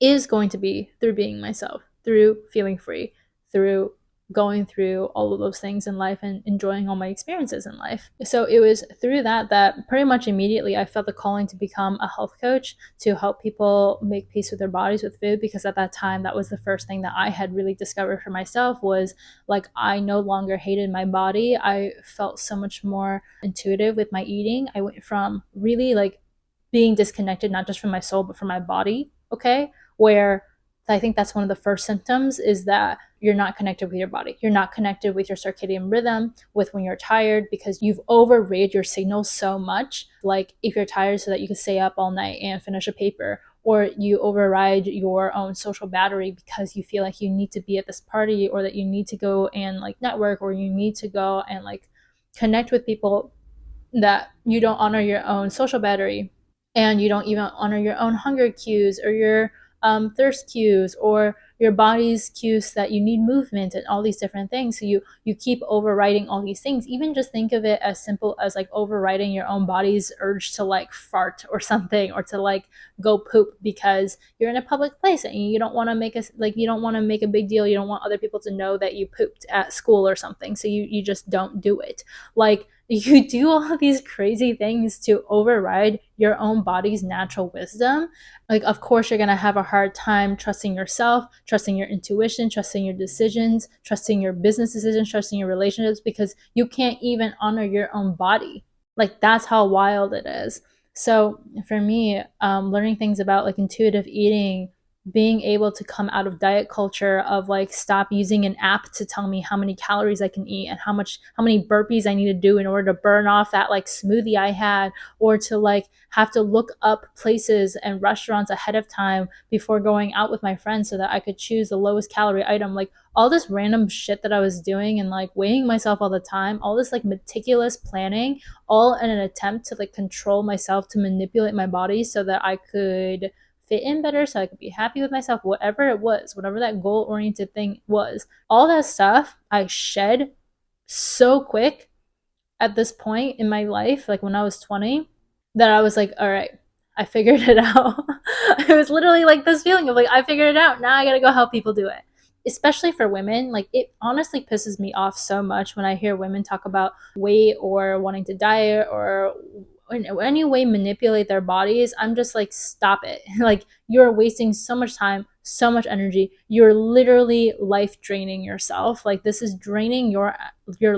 is going to be through being myself, through feeling free, through going through all of those things in life and enjoying all my experiences in life. So it was through that pretty much immediately I felt the calling to become a health coach, to help people make peace with their bodies with food, because at that time that was the first thing that I had really discovered for myself, was like I no longer hated my body. I felt so much more intuitive with my eating. I went from really like being disconnected, not just from my soul, but from my body, okay? Where I think that's one of the first symptoms, is that you're not connected with your body. You're not connected with your circadian rhythm, with when you're tired, because you've overrated your signals so much. Like if you're tired so that you can stay up all night and finish a paper, or you override your own social battery because you feel like you need to be at this party, or that you need to go and like network, or you need to go and like connect with people, that you don't honor your own social battery, and you don't even honor your own hunger cues, or your thirst cues, or your body's cues that you need movement and all these different things. So you keep overriding all these things. Even just think of it as simple as like overriding your own body's urge to like fart or something, or to like go poop because you're in a public place and you don't want to make a like you don't want to make a big deal. You don't want other people to know that you pooped at school or something, so you just don't do it. Like, you do all of these crazy things to override your own body's natural wisdom. Like, of course, you're going to have a hard time trusting yourself, trusting your intuition, trusting your decisions, trusting your business decisions, trusting your relationships, because you can't even honor your own body. Like, that's how wild it is. So for me, learning things about like intuitive eating, being able to come out of diet culture of like stop using an app to tell me how many calories I can eat and how many burpees I need to do in order to burn off that like smoothie I had, or to like have to look up places and restaurants ahead of time before going out with my friends so that I could choose the lowest calorie item. Like, all this random shit that I was doing and like weighing myself all the time, all this like meticulous planning, all in an attempt to like control myself, to manipulate my body so that I could fit in better, so I could be happy with myself, whatever it was, whatever that goal oriented thing was. All that stuff I shed so quick at this point in my life, like when I was 20, that I was like, all right, I figured it out. It was literally like this feeling of like, I figured it out. Now I gotta go help people do it. Especially for women, like it honestly pisses me off so much when I hear women talk about weight or wanting to diet or in any way manipulate their bodies. I'm just like, stop it. Like, you're wasting so much time, so much energy. You're literally life draining yourself. Like, this is draining your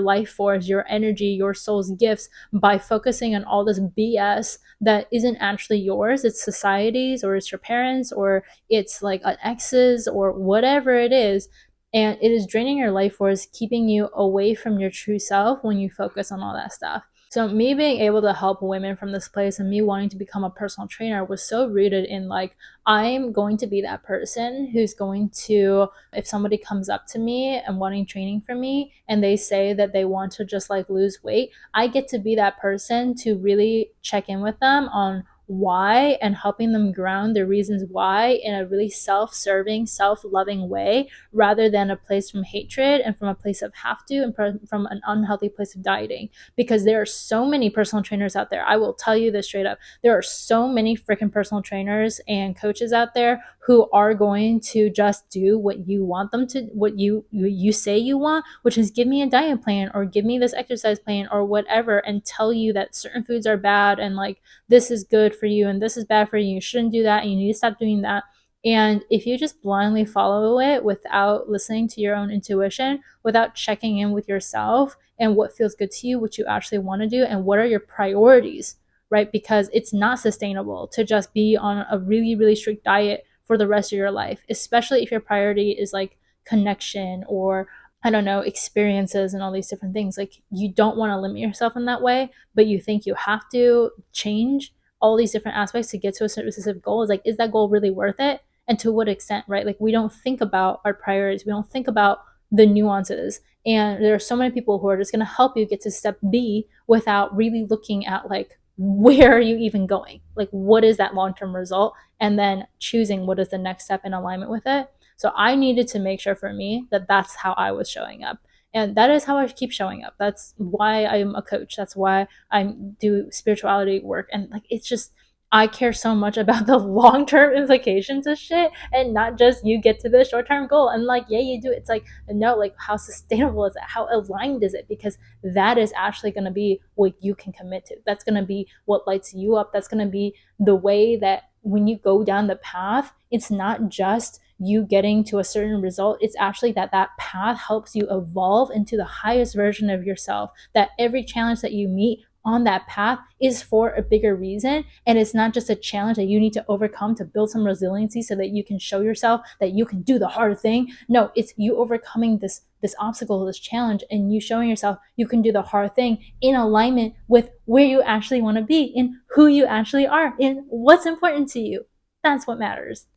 life force, your energy, your soul's gifts by focusing on all this BS that isn't actually yours. It's society's, or it's your parents, or it's like an ex's, or whatever it is. And it is draining your life force, keeping you away from your true self when you focus on all that stuff. So me being able to help women from this place, and me wanting to become a personal trainer, was so rooted in like, I'm going to be that person who's going to, if somebody comes up to me and wanting training from me and they say that they want to just like lose weight, I get to be that person to really check in with them on why, and helping them ground the reasons why in a really self-serving, self-loving way, rather than a place from hatred and from a place of have to, and from an unhealthy place of dieting. Because there are so many personal trainers out there. I will tell you this straight up. There are so many freaking personal trainers and coaches out there who are going to just do what you want them to, what you say you want, which is give me a diet plan, or give me this exercise plan, or whatever, and tell you that certain foods are bad, and like this is good for you and this is bad for you. You shouldn't do that and you need to stop doing that. And if you just blindly follow it without listening to your own intuition, without checking in with yourself and what feels good to you, what you actually want to do, and what are your priorities, right? Because it's not sustainable to just be on a really, really strict diet for the rest of your life, especially if your priority is like connection, or I don't know, experiences and all these different things. Like, you don't want to limit yourself in that way, but you think you have to change all these different aspects to get to a specific goal. Is like, is that goal really worth it? And to what extent, right? Like, we don't think about our priorities. We don't think about the nuances. And there are so many people who are just going to help you get to step B without really looking at like, where are you even going? Like, what is that long-term result? And then choosing what is the next step in alignment with it. So I needed to make sure for me that that's how I was showing up. And that is how I keep showing up. That's why I'm a coach. That's why I do spirituality work. And like, it's just, I care so much about the long-term implications of shit, and not just you get to the short-term goal and like, yeah, you do. It's like, no, like, how sustainable is it? How aligned is it? Because that is actually going to be what you can commit to. That's going to be what lights you up. That's going to be the way that when you go down the path, it's not just you getting to a certain result. It's actually that path helps you evolve into the highest version of yourself, that every challenge that you meet on that path is for a bigger reason. And it's not just a challenge that you need to overcome to build some resiliency so that you can show yourself that you can do the hard thing. No, it's you overcoming this obstacle, this challenge, and you showing yourself you can do the hard thing in alignment with where you actually want to be, in who you actually are, in what's important to you. That's what matters.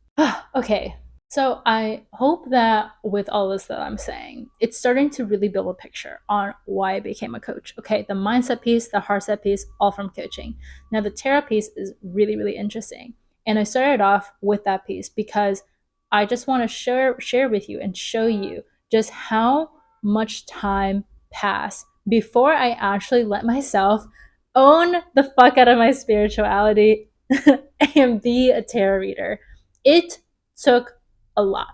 Okay, so I hope that with all this that I'm saying, it's starting to really build a picture on why I became a coach. Okay, the mindset piece, the heart set piece, all from coaching. Now the tarot piece is really, really interesting. And I started off with that piece because I just want to share with you and show you just how much time passed before I actually let myself own the fuck out of my spirituality and be a tarot reader. It took a lot,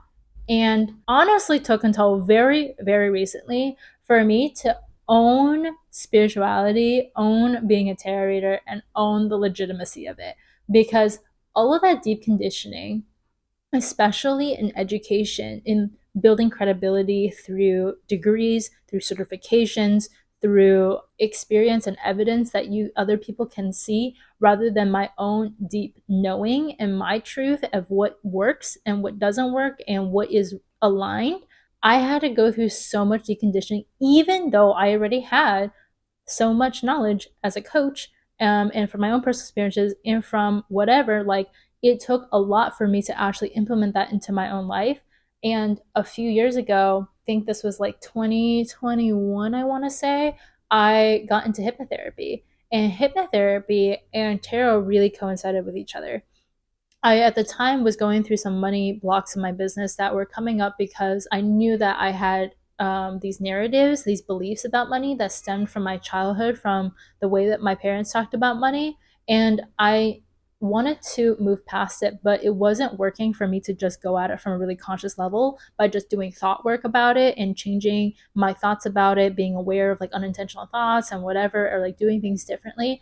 and honestly took until very, very recently for me to own spirituality, own being a tarot reader, and own the legitimacy of it. Because all of that deep conditioning, especially in education, in building credibility through degrees, through certifications, through experience and evidence that you other people can see, rather than my own deep knowing and my truth of what works and what doesn't work and what is aligned. I had to go through so much deconditioning, even though I already had so much knowledge as a coach, and from my own personal experiences and from whatever. Like, it took a lot for me to actually implement that into my own life. And a few years ago, I think this was like 2021, I want to say, I got into hypnotherapy. And hypnotherapy and tarot really coincided with each other. I, at the time, was going through some money blocks in my business that were coming up because I knew that I had these narratives, these beliefs about money that stemmed from my childhood, from the way that my parents talked about money. And I wanted to move past it, but it wasn't working for me to just go at it from a really conscious level by just doing thought work about it and changing my thoughts about it, being aware of like unintentional thoughts and whatever, or like doing things differently.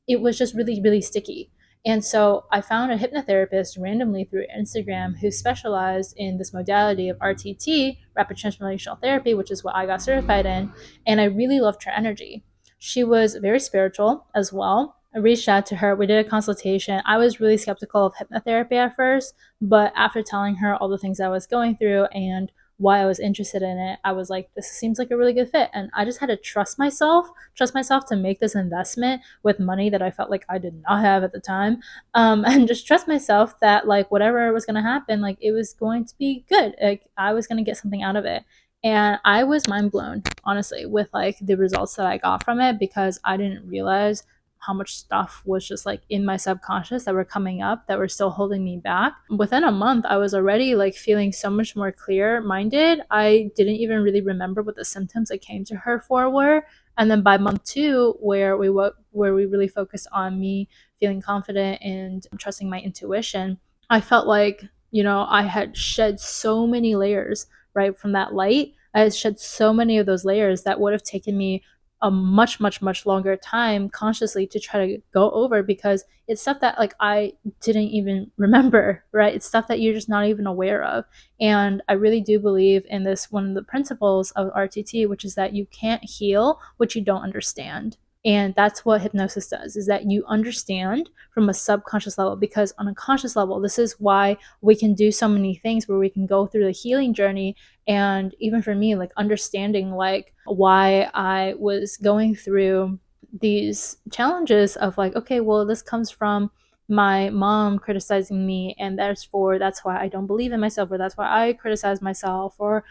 It was just really, really sticky. And so I found a hypnotherapist randomly through Instagram who specialized in this modality of RTT, rapid transformational therapy, which is what I got certified in. And I really loved her energy. She was very spiritual as well. I reached out to her. We did a consultation. I was really skeptical of hypnotherapy at first, but after telling her all the things I was going through and why I was interested in it, I was like, this seems like a really good fit. And I just had to trust myself to make this investment with money that I felt like I did not have at the time. And just trust myself that like whatever was going to happen, like it was going to be good. Like I was going to get something out of it. And I was mind blown, honestly, with like the results that I got from it, because I didn't realize how much stuff was just like in my subconscious that were coming up that were still holding me back. Within a month, I was already like feeling so much more clear minded. I didn't even really remember what the symptoms I came to her for were. And then by month two, where we really focused on me feeling confident and trusting my intuition, I felt like, I had shed so many layers right from that light. I had shed so many of those layers that would have taken me a much, much, much longer time consciously to try to go over, because it's stuff that like I didn't even remember, right? It's stuff that you're just not even aware of. And I really do believe in this, one of the principles of RTT, which is that you can't heal what you don't understand. And that's what hypnosis does, is that you understand from a subconscious level, because on a conscious level, this is why we can do so many things where we can go through the healing journey. And even for me, like understanding like why I was going through these challenges of like, okay, well, this comes from my mom criticizing me, and that's why I don't believe in myself, or that's why I criticize myself, or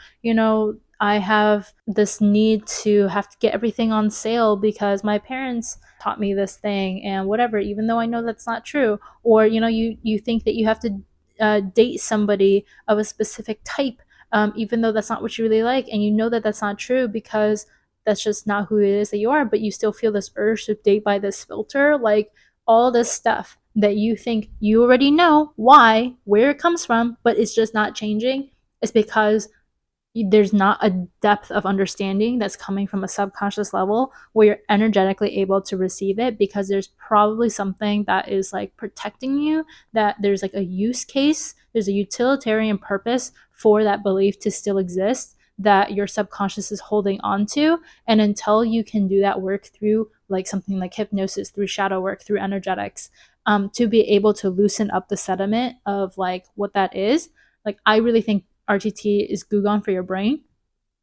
I have this need to have to get everything on sale because my parents taught me this thing and whatever, even though I know that's not true. Or you think that you have to date somebody of a specific type, even though that's not what you really like, and you know that that's not true because that's just not who it is that you are, but you still feel this urge to date by this filter. Like all this stuff that you think you already know why, where it comes from, but it's just not changing. It's because there's not a depth of understanding that's coming from a subconscious level where you're energetically able to receive it, because there's probably something that is like protecting you, that there's like a use case, there's a utilitarian purpose for that belief to still exist that your subconscious is holding on to. And until you can do that work through like something like hypnosis, through shadow work, through energetics, to be able to loosen up the sediment of like what that is, like I really think RTT is glugon for your brain.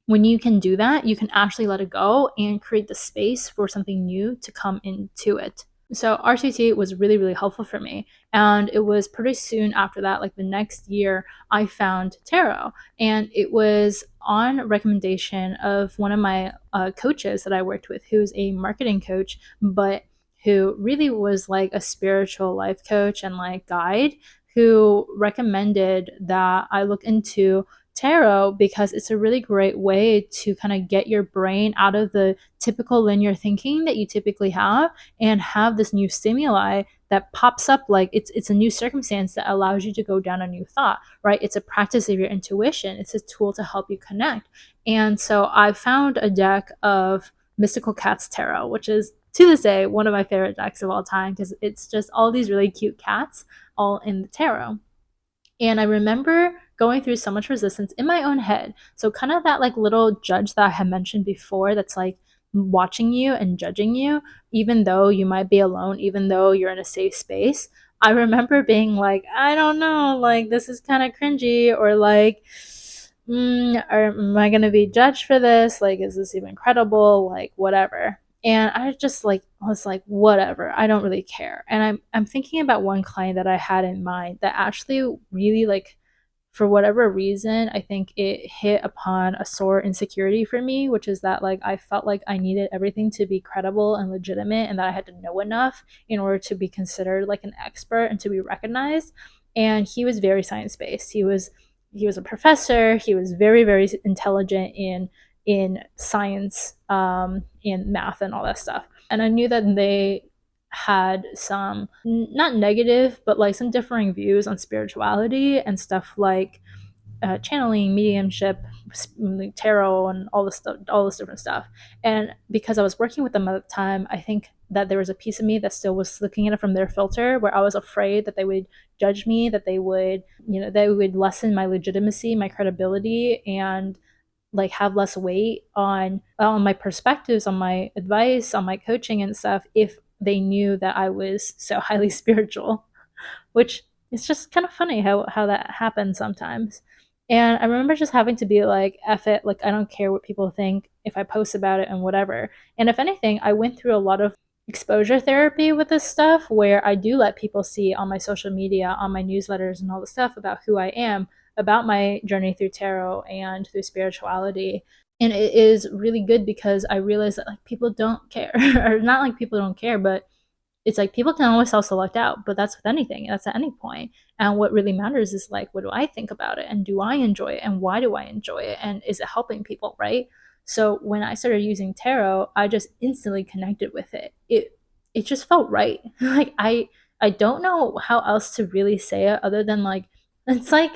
When you can do that, you can actually let it go and create the space for something new to come into it. So RTT was really, really helpful for me. And it was pretty soon after that, like the next year, I found tarot. And it was on recommendation of one of my coaches that I worked with, who's a marketing coach, but who really was like a spiritual life coach and like guide, who recommended that I look into tarot because it's a really great way to kind of get your brain out of the typical linear thinking that you typically have and have this new stimuli that pops up. Like it's a new circumstance that allows you to go down a new thought, right? It's a practice of your intuition. It's a tool to help you connect. And so I found a deck of Mystical Cats Tarot, which is to this day one of my favorite decks of all time because it's just all these really cute cats all in the tarot. And I remember going through so much resistance in my own head. So kind of that like little judge that I had mentioned before that's like watching you and judging you, even though you might be alone, even though you're in a safe space. I remember being like, I don't know, like this is kind of cringy, or like, or am I gonna be judged for this? Like, is this even credible? Like, whatever. And I just like was like, whatever, I don't really care. And I'm thinking about one client that I had in mind that actually really like, for whatever reason, I think it hit upon a sore insecurity for me, which is that like I felt like I needed everything to be credible and legitimate and that I had to know enough in order to be considered like an expert and to be recognized. And he was very science-based. He was a professor. He was very, very intelligent in science, in math and all that stuff. And I knew that they had some not negative but like some differing views on spirituality and stuff like channeling, mediumship, tarot, and all this different stuff. And because I was working with them at the time, I think that there was a piece of me that still was looking at it from their filter, where I was afraid that they would judge me, that they would, they would lessen my legitimacy, my credibility, and like have less weight on my perspectives, on my advice, on my coaching and stuff if they knew that I was so highly spiritual, which is just kind of funny how that happens sometimes. And I remember just having to be like, F it, like, I don't care what people think if I post about it and whatever. And if anything, I went through a lot of exposure therapy with this stuff where I do let people see on my social media, on my newsletters, and all the stuff about who I am, about my journey through tarot and through spirituality. And it is really good because I realize that like people don't care, or not like people don't care, but it's like people can always self-select out, but that's with anything, that's at any point. And what really matters is like, what do I think about it, and do I enjoy it, and why do I enjoy it, and is it helping people, right? So when I started using tarot, I just instantly connected with it just felt right. Like I don't know how else to really say it other than like, it's like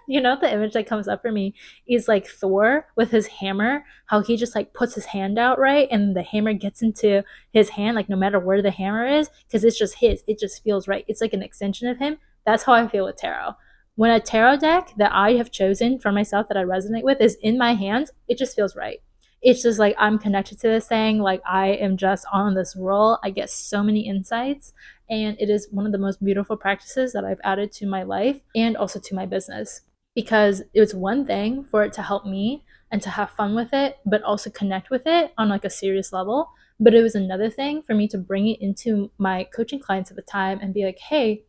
the image that comes up for me is like Thor with his hammer, how he just like puts his hand out, right, and the hammer gets into his hand, like no matter where the hammer is, because it's just his, it just feels right, it's like an extension of him. That's how I feel with tarot. When a tarot deck that I have chosen for myself that I resonate with is in my hands, it just feels right. It's just like I'm connected to this thing, like I am just on this roll. I get so many insights, and it is one of the most beautiful practices that I've added to my life and also to my business, because it's one thing for it to help me and to have fun with it, but also connect with it on like a serious level. But it was another thing for me to bring it into my coaching clients at the time and be like, hey,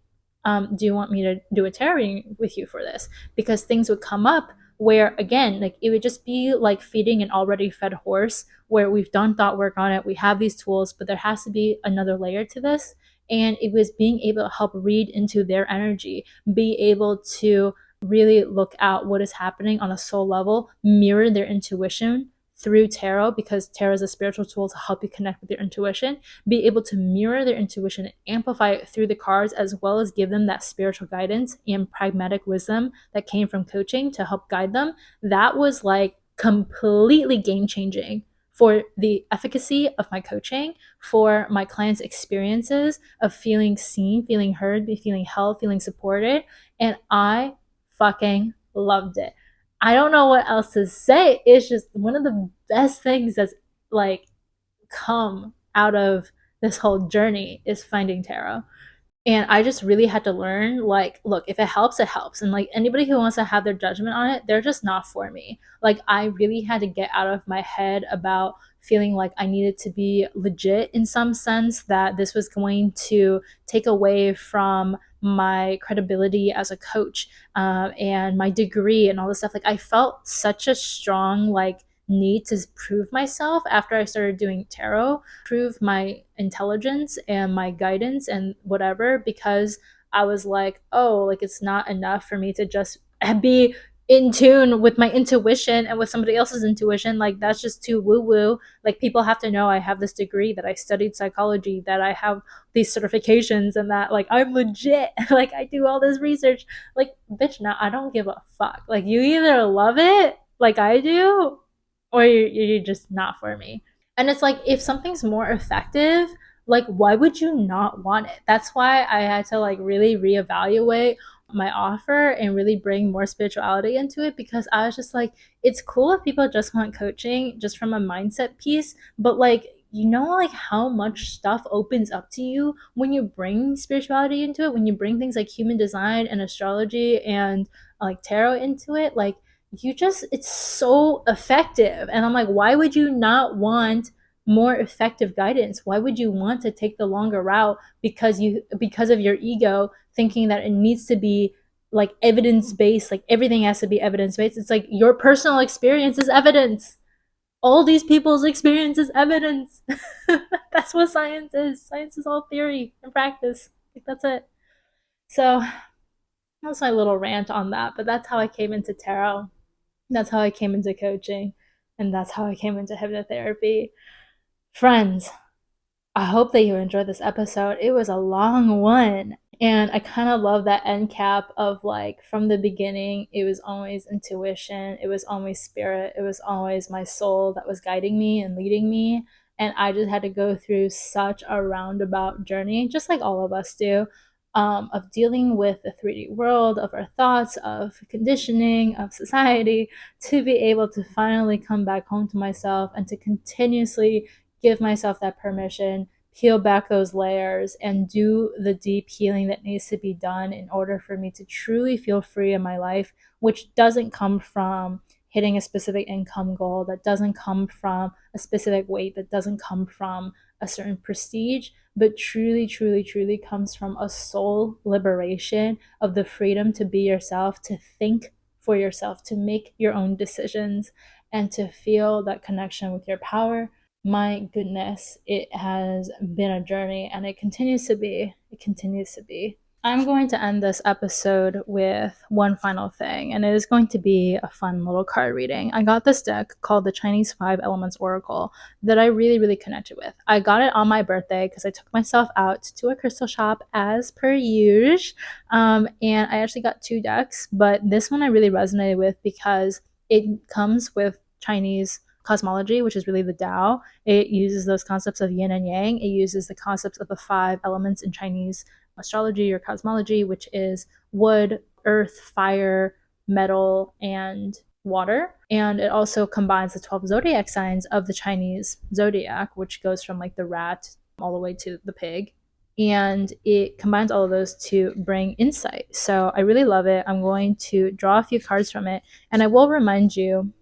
do you want me to do a tarot reading with you for this? Because things would come up where, again, like it would just be like feeding an already fed horse, where we've done thought work on it, we have these tools, but there has to be another layer to this. And it was being able to help read into their energy, be able to really look at what is happening on a soul level, mirror their intuition through tarot, because tarot is a spiritual tool to help you connect with your intuition, be able to mirror their intuition and amplify it through the cards, as well as give them that spiritual guidance and pragmatic wisdom that came from coaching to help guide them. That was like completely game changing for the efficacy of my coaching, for my clients' experiences of feeling seen, feeling heard, feeling held, feeling supported. And I fucking loved it. I don't know what else to say. It's just one of the best things that's like come out of this whole journey is finding tarot. And I just really had to learn, like, look, if it helps, it helps. And like anybody who wants to have their judgment on it, they're just not for me. Like, I really had to get out of my head about feeling like I needed to be legit in some sense, that this was going to take away from my credibility as a coach, and my degree and all this stuff. Like, I felt such a strong, like, need to prove myself after I started doing tarot, prove my intelligence and my guidance and whatever, because I was like, oh, like, it's not enough for me to just be in tune with my intuition and with somebody else's intuition. Like, that's just too woo woo. Like, people have to know I have this degree, that I studied psychology, that I have these certifications, and that, like, I'm legit. Like, I do all this research. Like, bitch, now I don't give a fuck. Like, you either love it like I do, or you're just not for me. And it's like, if something's more effective, like, why would you not want it? That's why I had to, like, really reevaluate my offer and really bring more spirituality into it, because I was just like, it's cool if people just want coaching just from a mindset piece, but like, like, how much stuff opens up to you when you bring spirituality into it, when you bring things like human design and astrology and like tarot into it. Like, it's so effective. And I'm like, why would you not want more effective guidance? Why would you want to take the longer route because of your ego, thinking that it needs to be like evidence based, like everything has to be evidence based? It's like, your personal experience is evidence. All these people's experience is evidence. That's what science is. Science is all theory and practice. Like, that's it. So that's my little rant on that. But that's how I came into tarot. That's how I came into coaching. And that's how I came into hypnotherapy. Friends, I hope that you enjoyed this episode. It was a long one. And I kind of love that end cap of, like, from the beginning, it was always intuition, it was always spirit, it was always my soul that was guiding me and leading me. And I just had to go through such a roundabout journey, just like all of us do, of dealing with the 3D world, of our thoughts, of conditioning, of society, to be able to finally come back home to myself and to continuously give myself that permission, peel back those layers, and do the deep healing that needs to be done in order for me to truly feel free in my life, which doesn't come from hitting a specific income goal, that doesn't come from a specific weight, that doesn't come from a certain prestige, but truly, truly, truly comes from a soul liberation of the freedom to be yourself, to think for yourself, to make your own decisions, and to feel that connection with your power. My goodness, it has been a journey, and it continues to be. It continues to be. I'm going to end this episode with one final thing, and it is going to be a fun little card reading. I got this deck called the Chinese 5 Elements Oracle that I really, really connected with. I got it on my birthday because I took myself out to a crystal shop as per usual, and I actually got 2 decks, but this one I really resonated with because it comes with Chinese cosmology, which is really the Tao. It uses those concepts of yin and yang. It uses the concepts of the 5 elements in Chinese astrology or cosmology, which is wood, earth, fire, metal, and water. And it also combines the 12 zodiac signs of the Chinese zodiac, which goes from like the rat all the way to the pig. And it combines all of those to bring insight. So I really love it. I'm going to draw a few cards from it. And I will remind you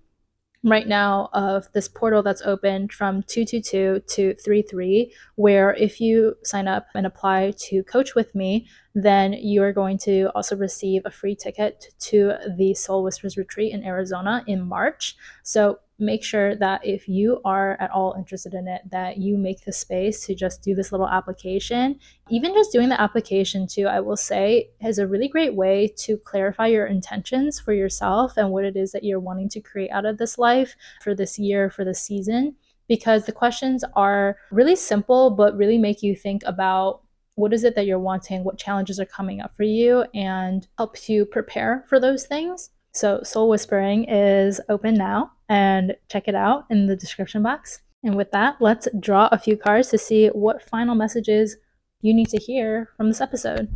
right now of this portal that's opened from 222 to 33, where if you sign up and apply to coach with me, then you are going to also receive a free ticket to the Soul Whispers retreat in Arizona in March. So make sure that if you are at all interested in it, that you make the space to just do this little application. Even just doing the application too, I will say, is a really great way to clarify your intentions for yourself and what it is that you're wanting to create out of this life for this year, for this season, because the questions are really simple, but really make you think about what is it that you're wanting, what challenges are coming up for you, and helps you prepare for those things. So Soul Whispering is open now, and check it out in the description box. And with that, let's draw a few cards to see what final messages you need to hear from this episode.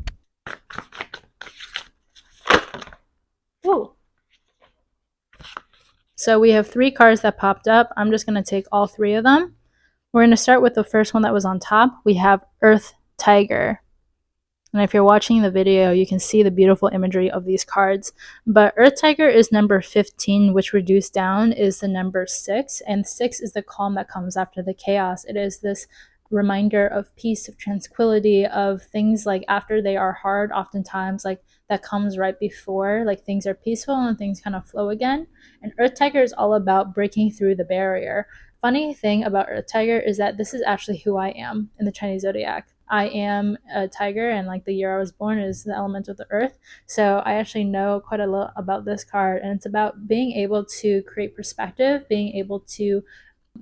Whoa. So we have 3 cards that popped up. I'm just going to take all 3 of them. We're going to start with the first one that was on top. We have Earth Tiger. And if you're watching the video, you can see the beautiful imagery of these cards. But Earth Tiger is number 15, which reduced down is the number 6. And 6 is the calm that comes after the chaos. It is this reminder of peace, of tranquility, of things like after they are hard, oftentimes like that comes right before, like things are peaceful and things kind of flow again. And Earth Tiger is all about breaking through the barrier. Funny thing about Earth Tiger is that this is actually who I am in the Chinese zodiac. I am a tiger, and like the year I was born is the element of the earth. So I actually know quite a lot about this card, and it's about being able to create perspective, being able to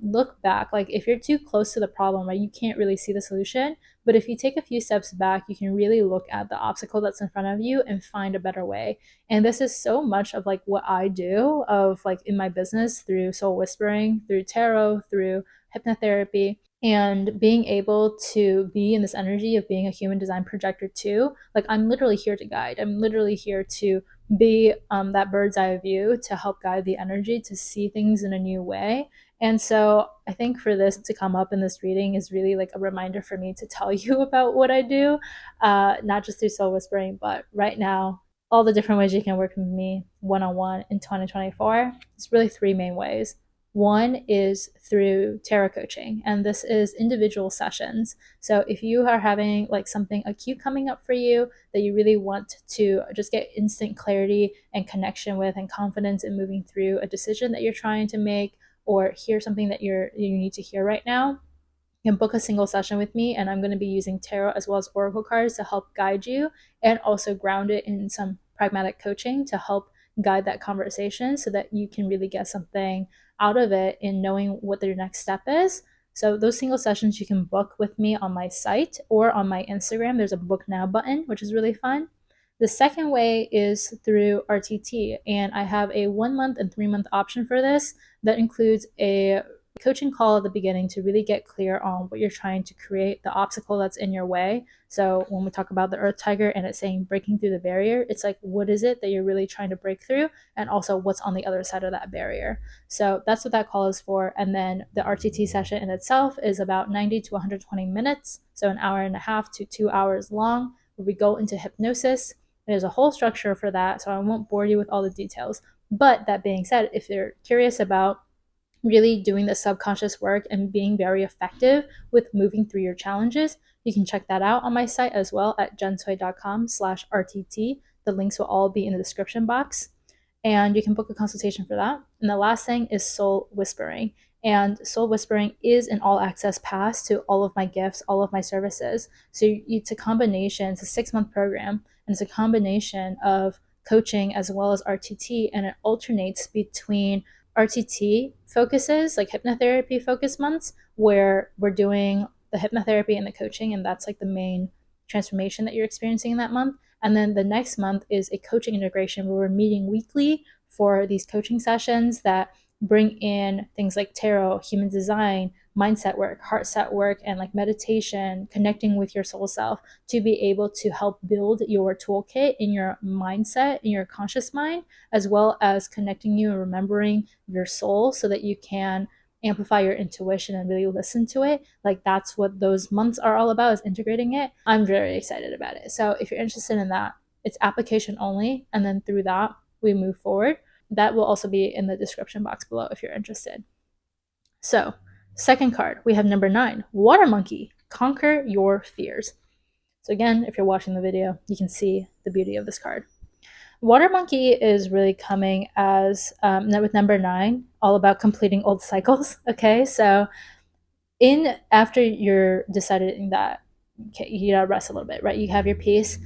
look back. Like if you're too close to the problem, right, you can't really see the solution. But if you take a few steps back, you can really look at the obstacle that's in front of you and find a better way. And this is so much of like what I do of like in my business through soul whispering, through tarot, through hypnotherapy, and being able to be in this energy of being a human design projector too. Like I'm literally here to guide. I'm literally here to be that bird's eye view to help guide the energy to see things in a new way. And so I think for this to come up in this reading is really like a reminder for me to tell you about what I do, not just through soul whispering, but right now, all the different ways you can work with me one-on-one in 2024. It's really three main ways. One is through tarot coaching, and this is individual sessions. So if you are having like something acute coming up for you that you really want to just get instant clarity and connection with and confidence in moving through a decision that you're trying to make, or hear something that you need to hear right now, you can book a single session with me, and I'm going to be using tarot as well as oracle cards to help guide you and also ground it in some pragmatic coaching to help guide that conversation so that you can really get something out of it in knowing what their next step is. So those single sessions you can book with me on my site or on my Instagram. There's a book now button, which is really fun. The second way is through RTT, and I have a 1 month and 3 month option for this that includes a coaching call at the beginning to really get clear on what you're trying to create, the obstacle that's in your way. So when we talk about the Earth Tiger and it's saying breaking through the barrier, it's like, what is it that you're really trying to break through? And also what's on the other side of that barrier. So that's what that call is for. And then the RTT session in itself is about 90 to 120 minutes. So an hour and a half to 2 hours long, where we go into hypnosis. There's a whole structure for that, so I won't bore you with all the details. But that being said, if you're curious about really doing the subconscious work and being very effective with moving through your challenges, you can check that out on my site as well at jensui.com/RTT. The links will all be in the description box, and you can book a consultation for that. And the last thing is soul whispering. And soul whispering is an all access pass to all of my gifts, all of my services. So it's a combination, it's a 6 month program, and it's a combination of coaching as well as RTT, and it alternates between RTT focuses, like hypnotherapy focus months, where we're doing the hypnotherapy and the coaching, and that's like the main transformation that you're experiencing in that month. And then the next month is a coaching integration where we're meeting weekly for these coaching sessions that bring in things like tarot, human design, mindset work, heart set work, and like meditation, connecting with your soul self to be able to help build your toolkit in your mindset, in your conscious mind, as well as connecting you and remembering your soul so that you can amplify your intuition and really listen to it. Like that's what those months are all about, is integrating it. I'm very excited about it. So if you're interested in that, it's application only, and then through that we move forward. That will also be in the description box below if you're interested. So second card, we have number 9, Water Monkey, Conquer Your Fears. So again, if you're watching the video, you can see the beauty of this card. Water Monkey is really coming as with number 9, all about completing old cycles. Okay, so after you're deciding that, okay, you gotta rest a little bit, right? You have your peace.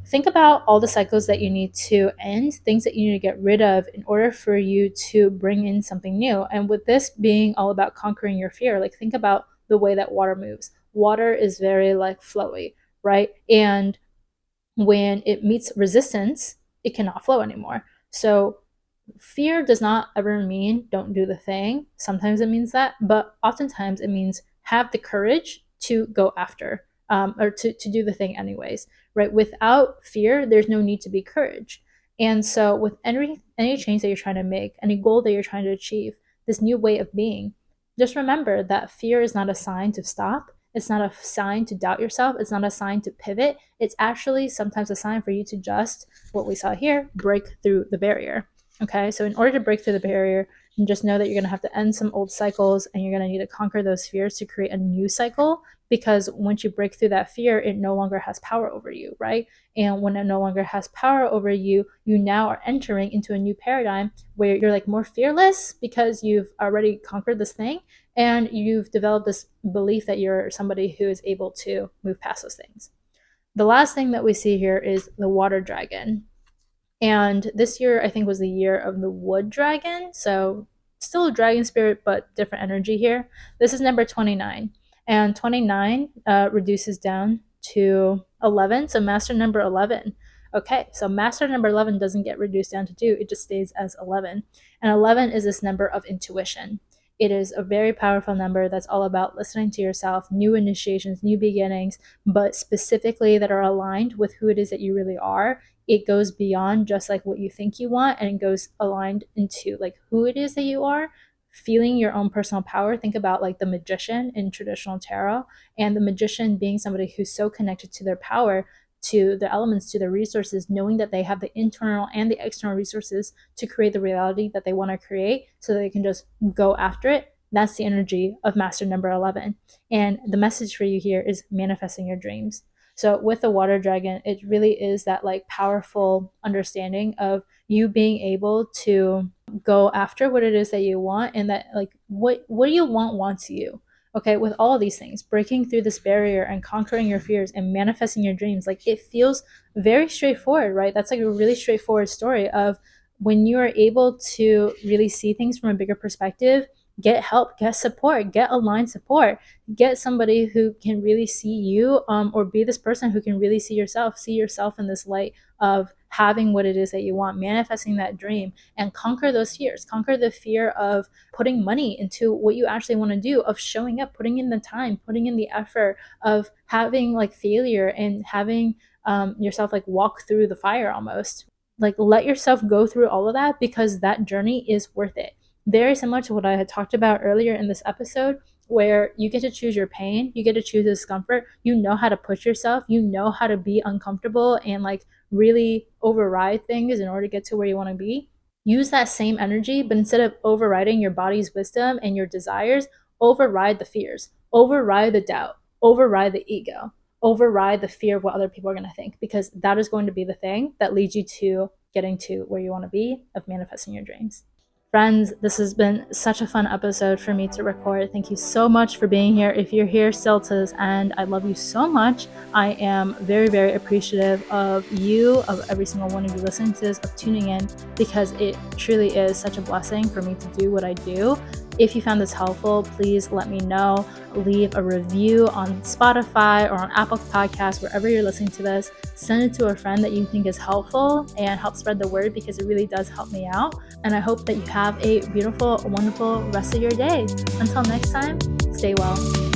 Think about all the cycles that you need to end, things that you need to get rid of in order for you to bring in something new. And with this being all about conquering your fear, like think about the way that water moves. Water is very like flowy, right? And when it meets resistance, it cannot flow anymore. So fear does not ever mean don't do the thing. Sometimes it means that, but oftentimes it means have the courage to go after, or to do the thing anyways, right? Without fear, there's no need to be courage. And so with any change that you're trying to make, any goal that you're trying to achieve, this new way of being, just remember that fear is not a sign to stop. It's not a sign to doubt yourself. It's not a sign to pivot. It's actually sometimes a sign for you to just, what we saw here, break through the barrier. Okay, so in order to break through the barrier, you just know that you're going to have to end some old cycles and you're going to need to conquer those fears to create a new cycle, because once you break through that fear, it no longer has power over you, right? And when it no longer has power over you, you now are entering into a new paradigm where you're like more fearless because you've already conquered this thing and you've developed this belief that you're somebody who is able to move past those things. The last thing that we see here is the water dragon. And this year, I think, was the year of the wood dragon. So still a dragon spirit, but different energy here. This is number 29. And 29 reduces down to 11. So master number 11. Okay, so master number 11 doesn't get reduced down to 2. It just stays as 11. And 11 is this number of intuition. It is a very powerful number that's all about listening to yourself, new initiations, new beginnings, but specifically that are aligned with who it is that you really are. It goes beyond just like what you think you want, and it goes aligned into like who it is that you are, feeling your own personal power. Think about like the magician in traditional tarot, and the magician being somebody who's so connected to their power, to the elements, to the resources, knowing that they have the internal and the external resources to create the reality that they want to create so that they can just go after it. That's the energy of master number 11. And the message for you here is manifesting your dreams. So with the water dragon, it really is that like powerful understanding of you being able to go after what it is that you want, and that like what do you want wants you. Okay, with all of these things, breaking through this barrier and conquering your fears and manifesting your dreams, like it feels very straightforward, right? That's like a really straightforward story of when you are able to really see things from a bigger perspective, get help, get support, get aligned support, get somebody who can really see you, or be this person who can really see yourself in this light of having what it is that you want, manifesting that dream, and conquer those fears. Conquer the fear of putting money into what you actually want to do, of showing up, putting in the time, putting in the effort, of having like failure and having yourself like walk through the fire almost. Like let yourself go through all of that, because that journey is worth it. Very similar to what I had talked about earlier in this episode, where you get to choose your pain, you get to choose discomfort, you know how to push yourself, you know how to be uncomfortable and like really override things in order to get to where you want to be. Use that same energy, but instead of overriding your body's wisdom and your desires, override the fears, override the doubt, override the ego, override the fear of what other people are going to think, because that is going to be the thing that leads you to getting to where you want to be, of manifesting your dreams. Friends, this has been such a fun episode for me to record. Thank you so much for being here. If you're here still to this end, I love you so much. I am very, very appreciative of you, of every single one of you listening to this, of tuning in, because it truly is such a blessing for me to do what I do. If you found this helpful, please let me know. Leave a review on Spotify or on Apple Podcasts, wherever you're listening to this. Send it to a friend that you think is helpful and help spread the word, because it really does help me out. And I hope that you have a beautiful, wonderful rest of your day. Until next time, stay well.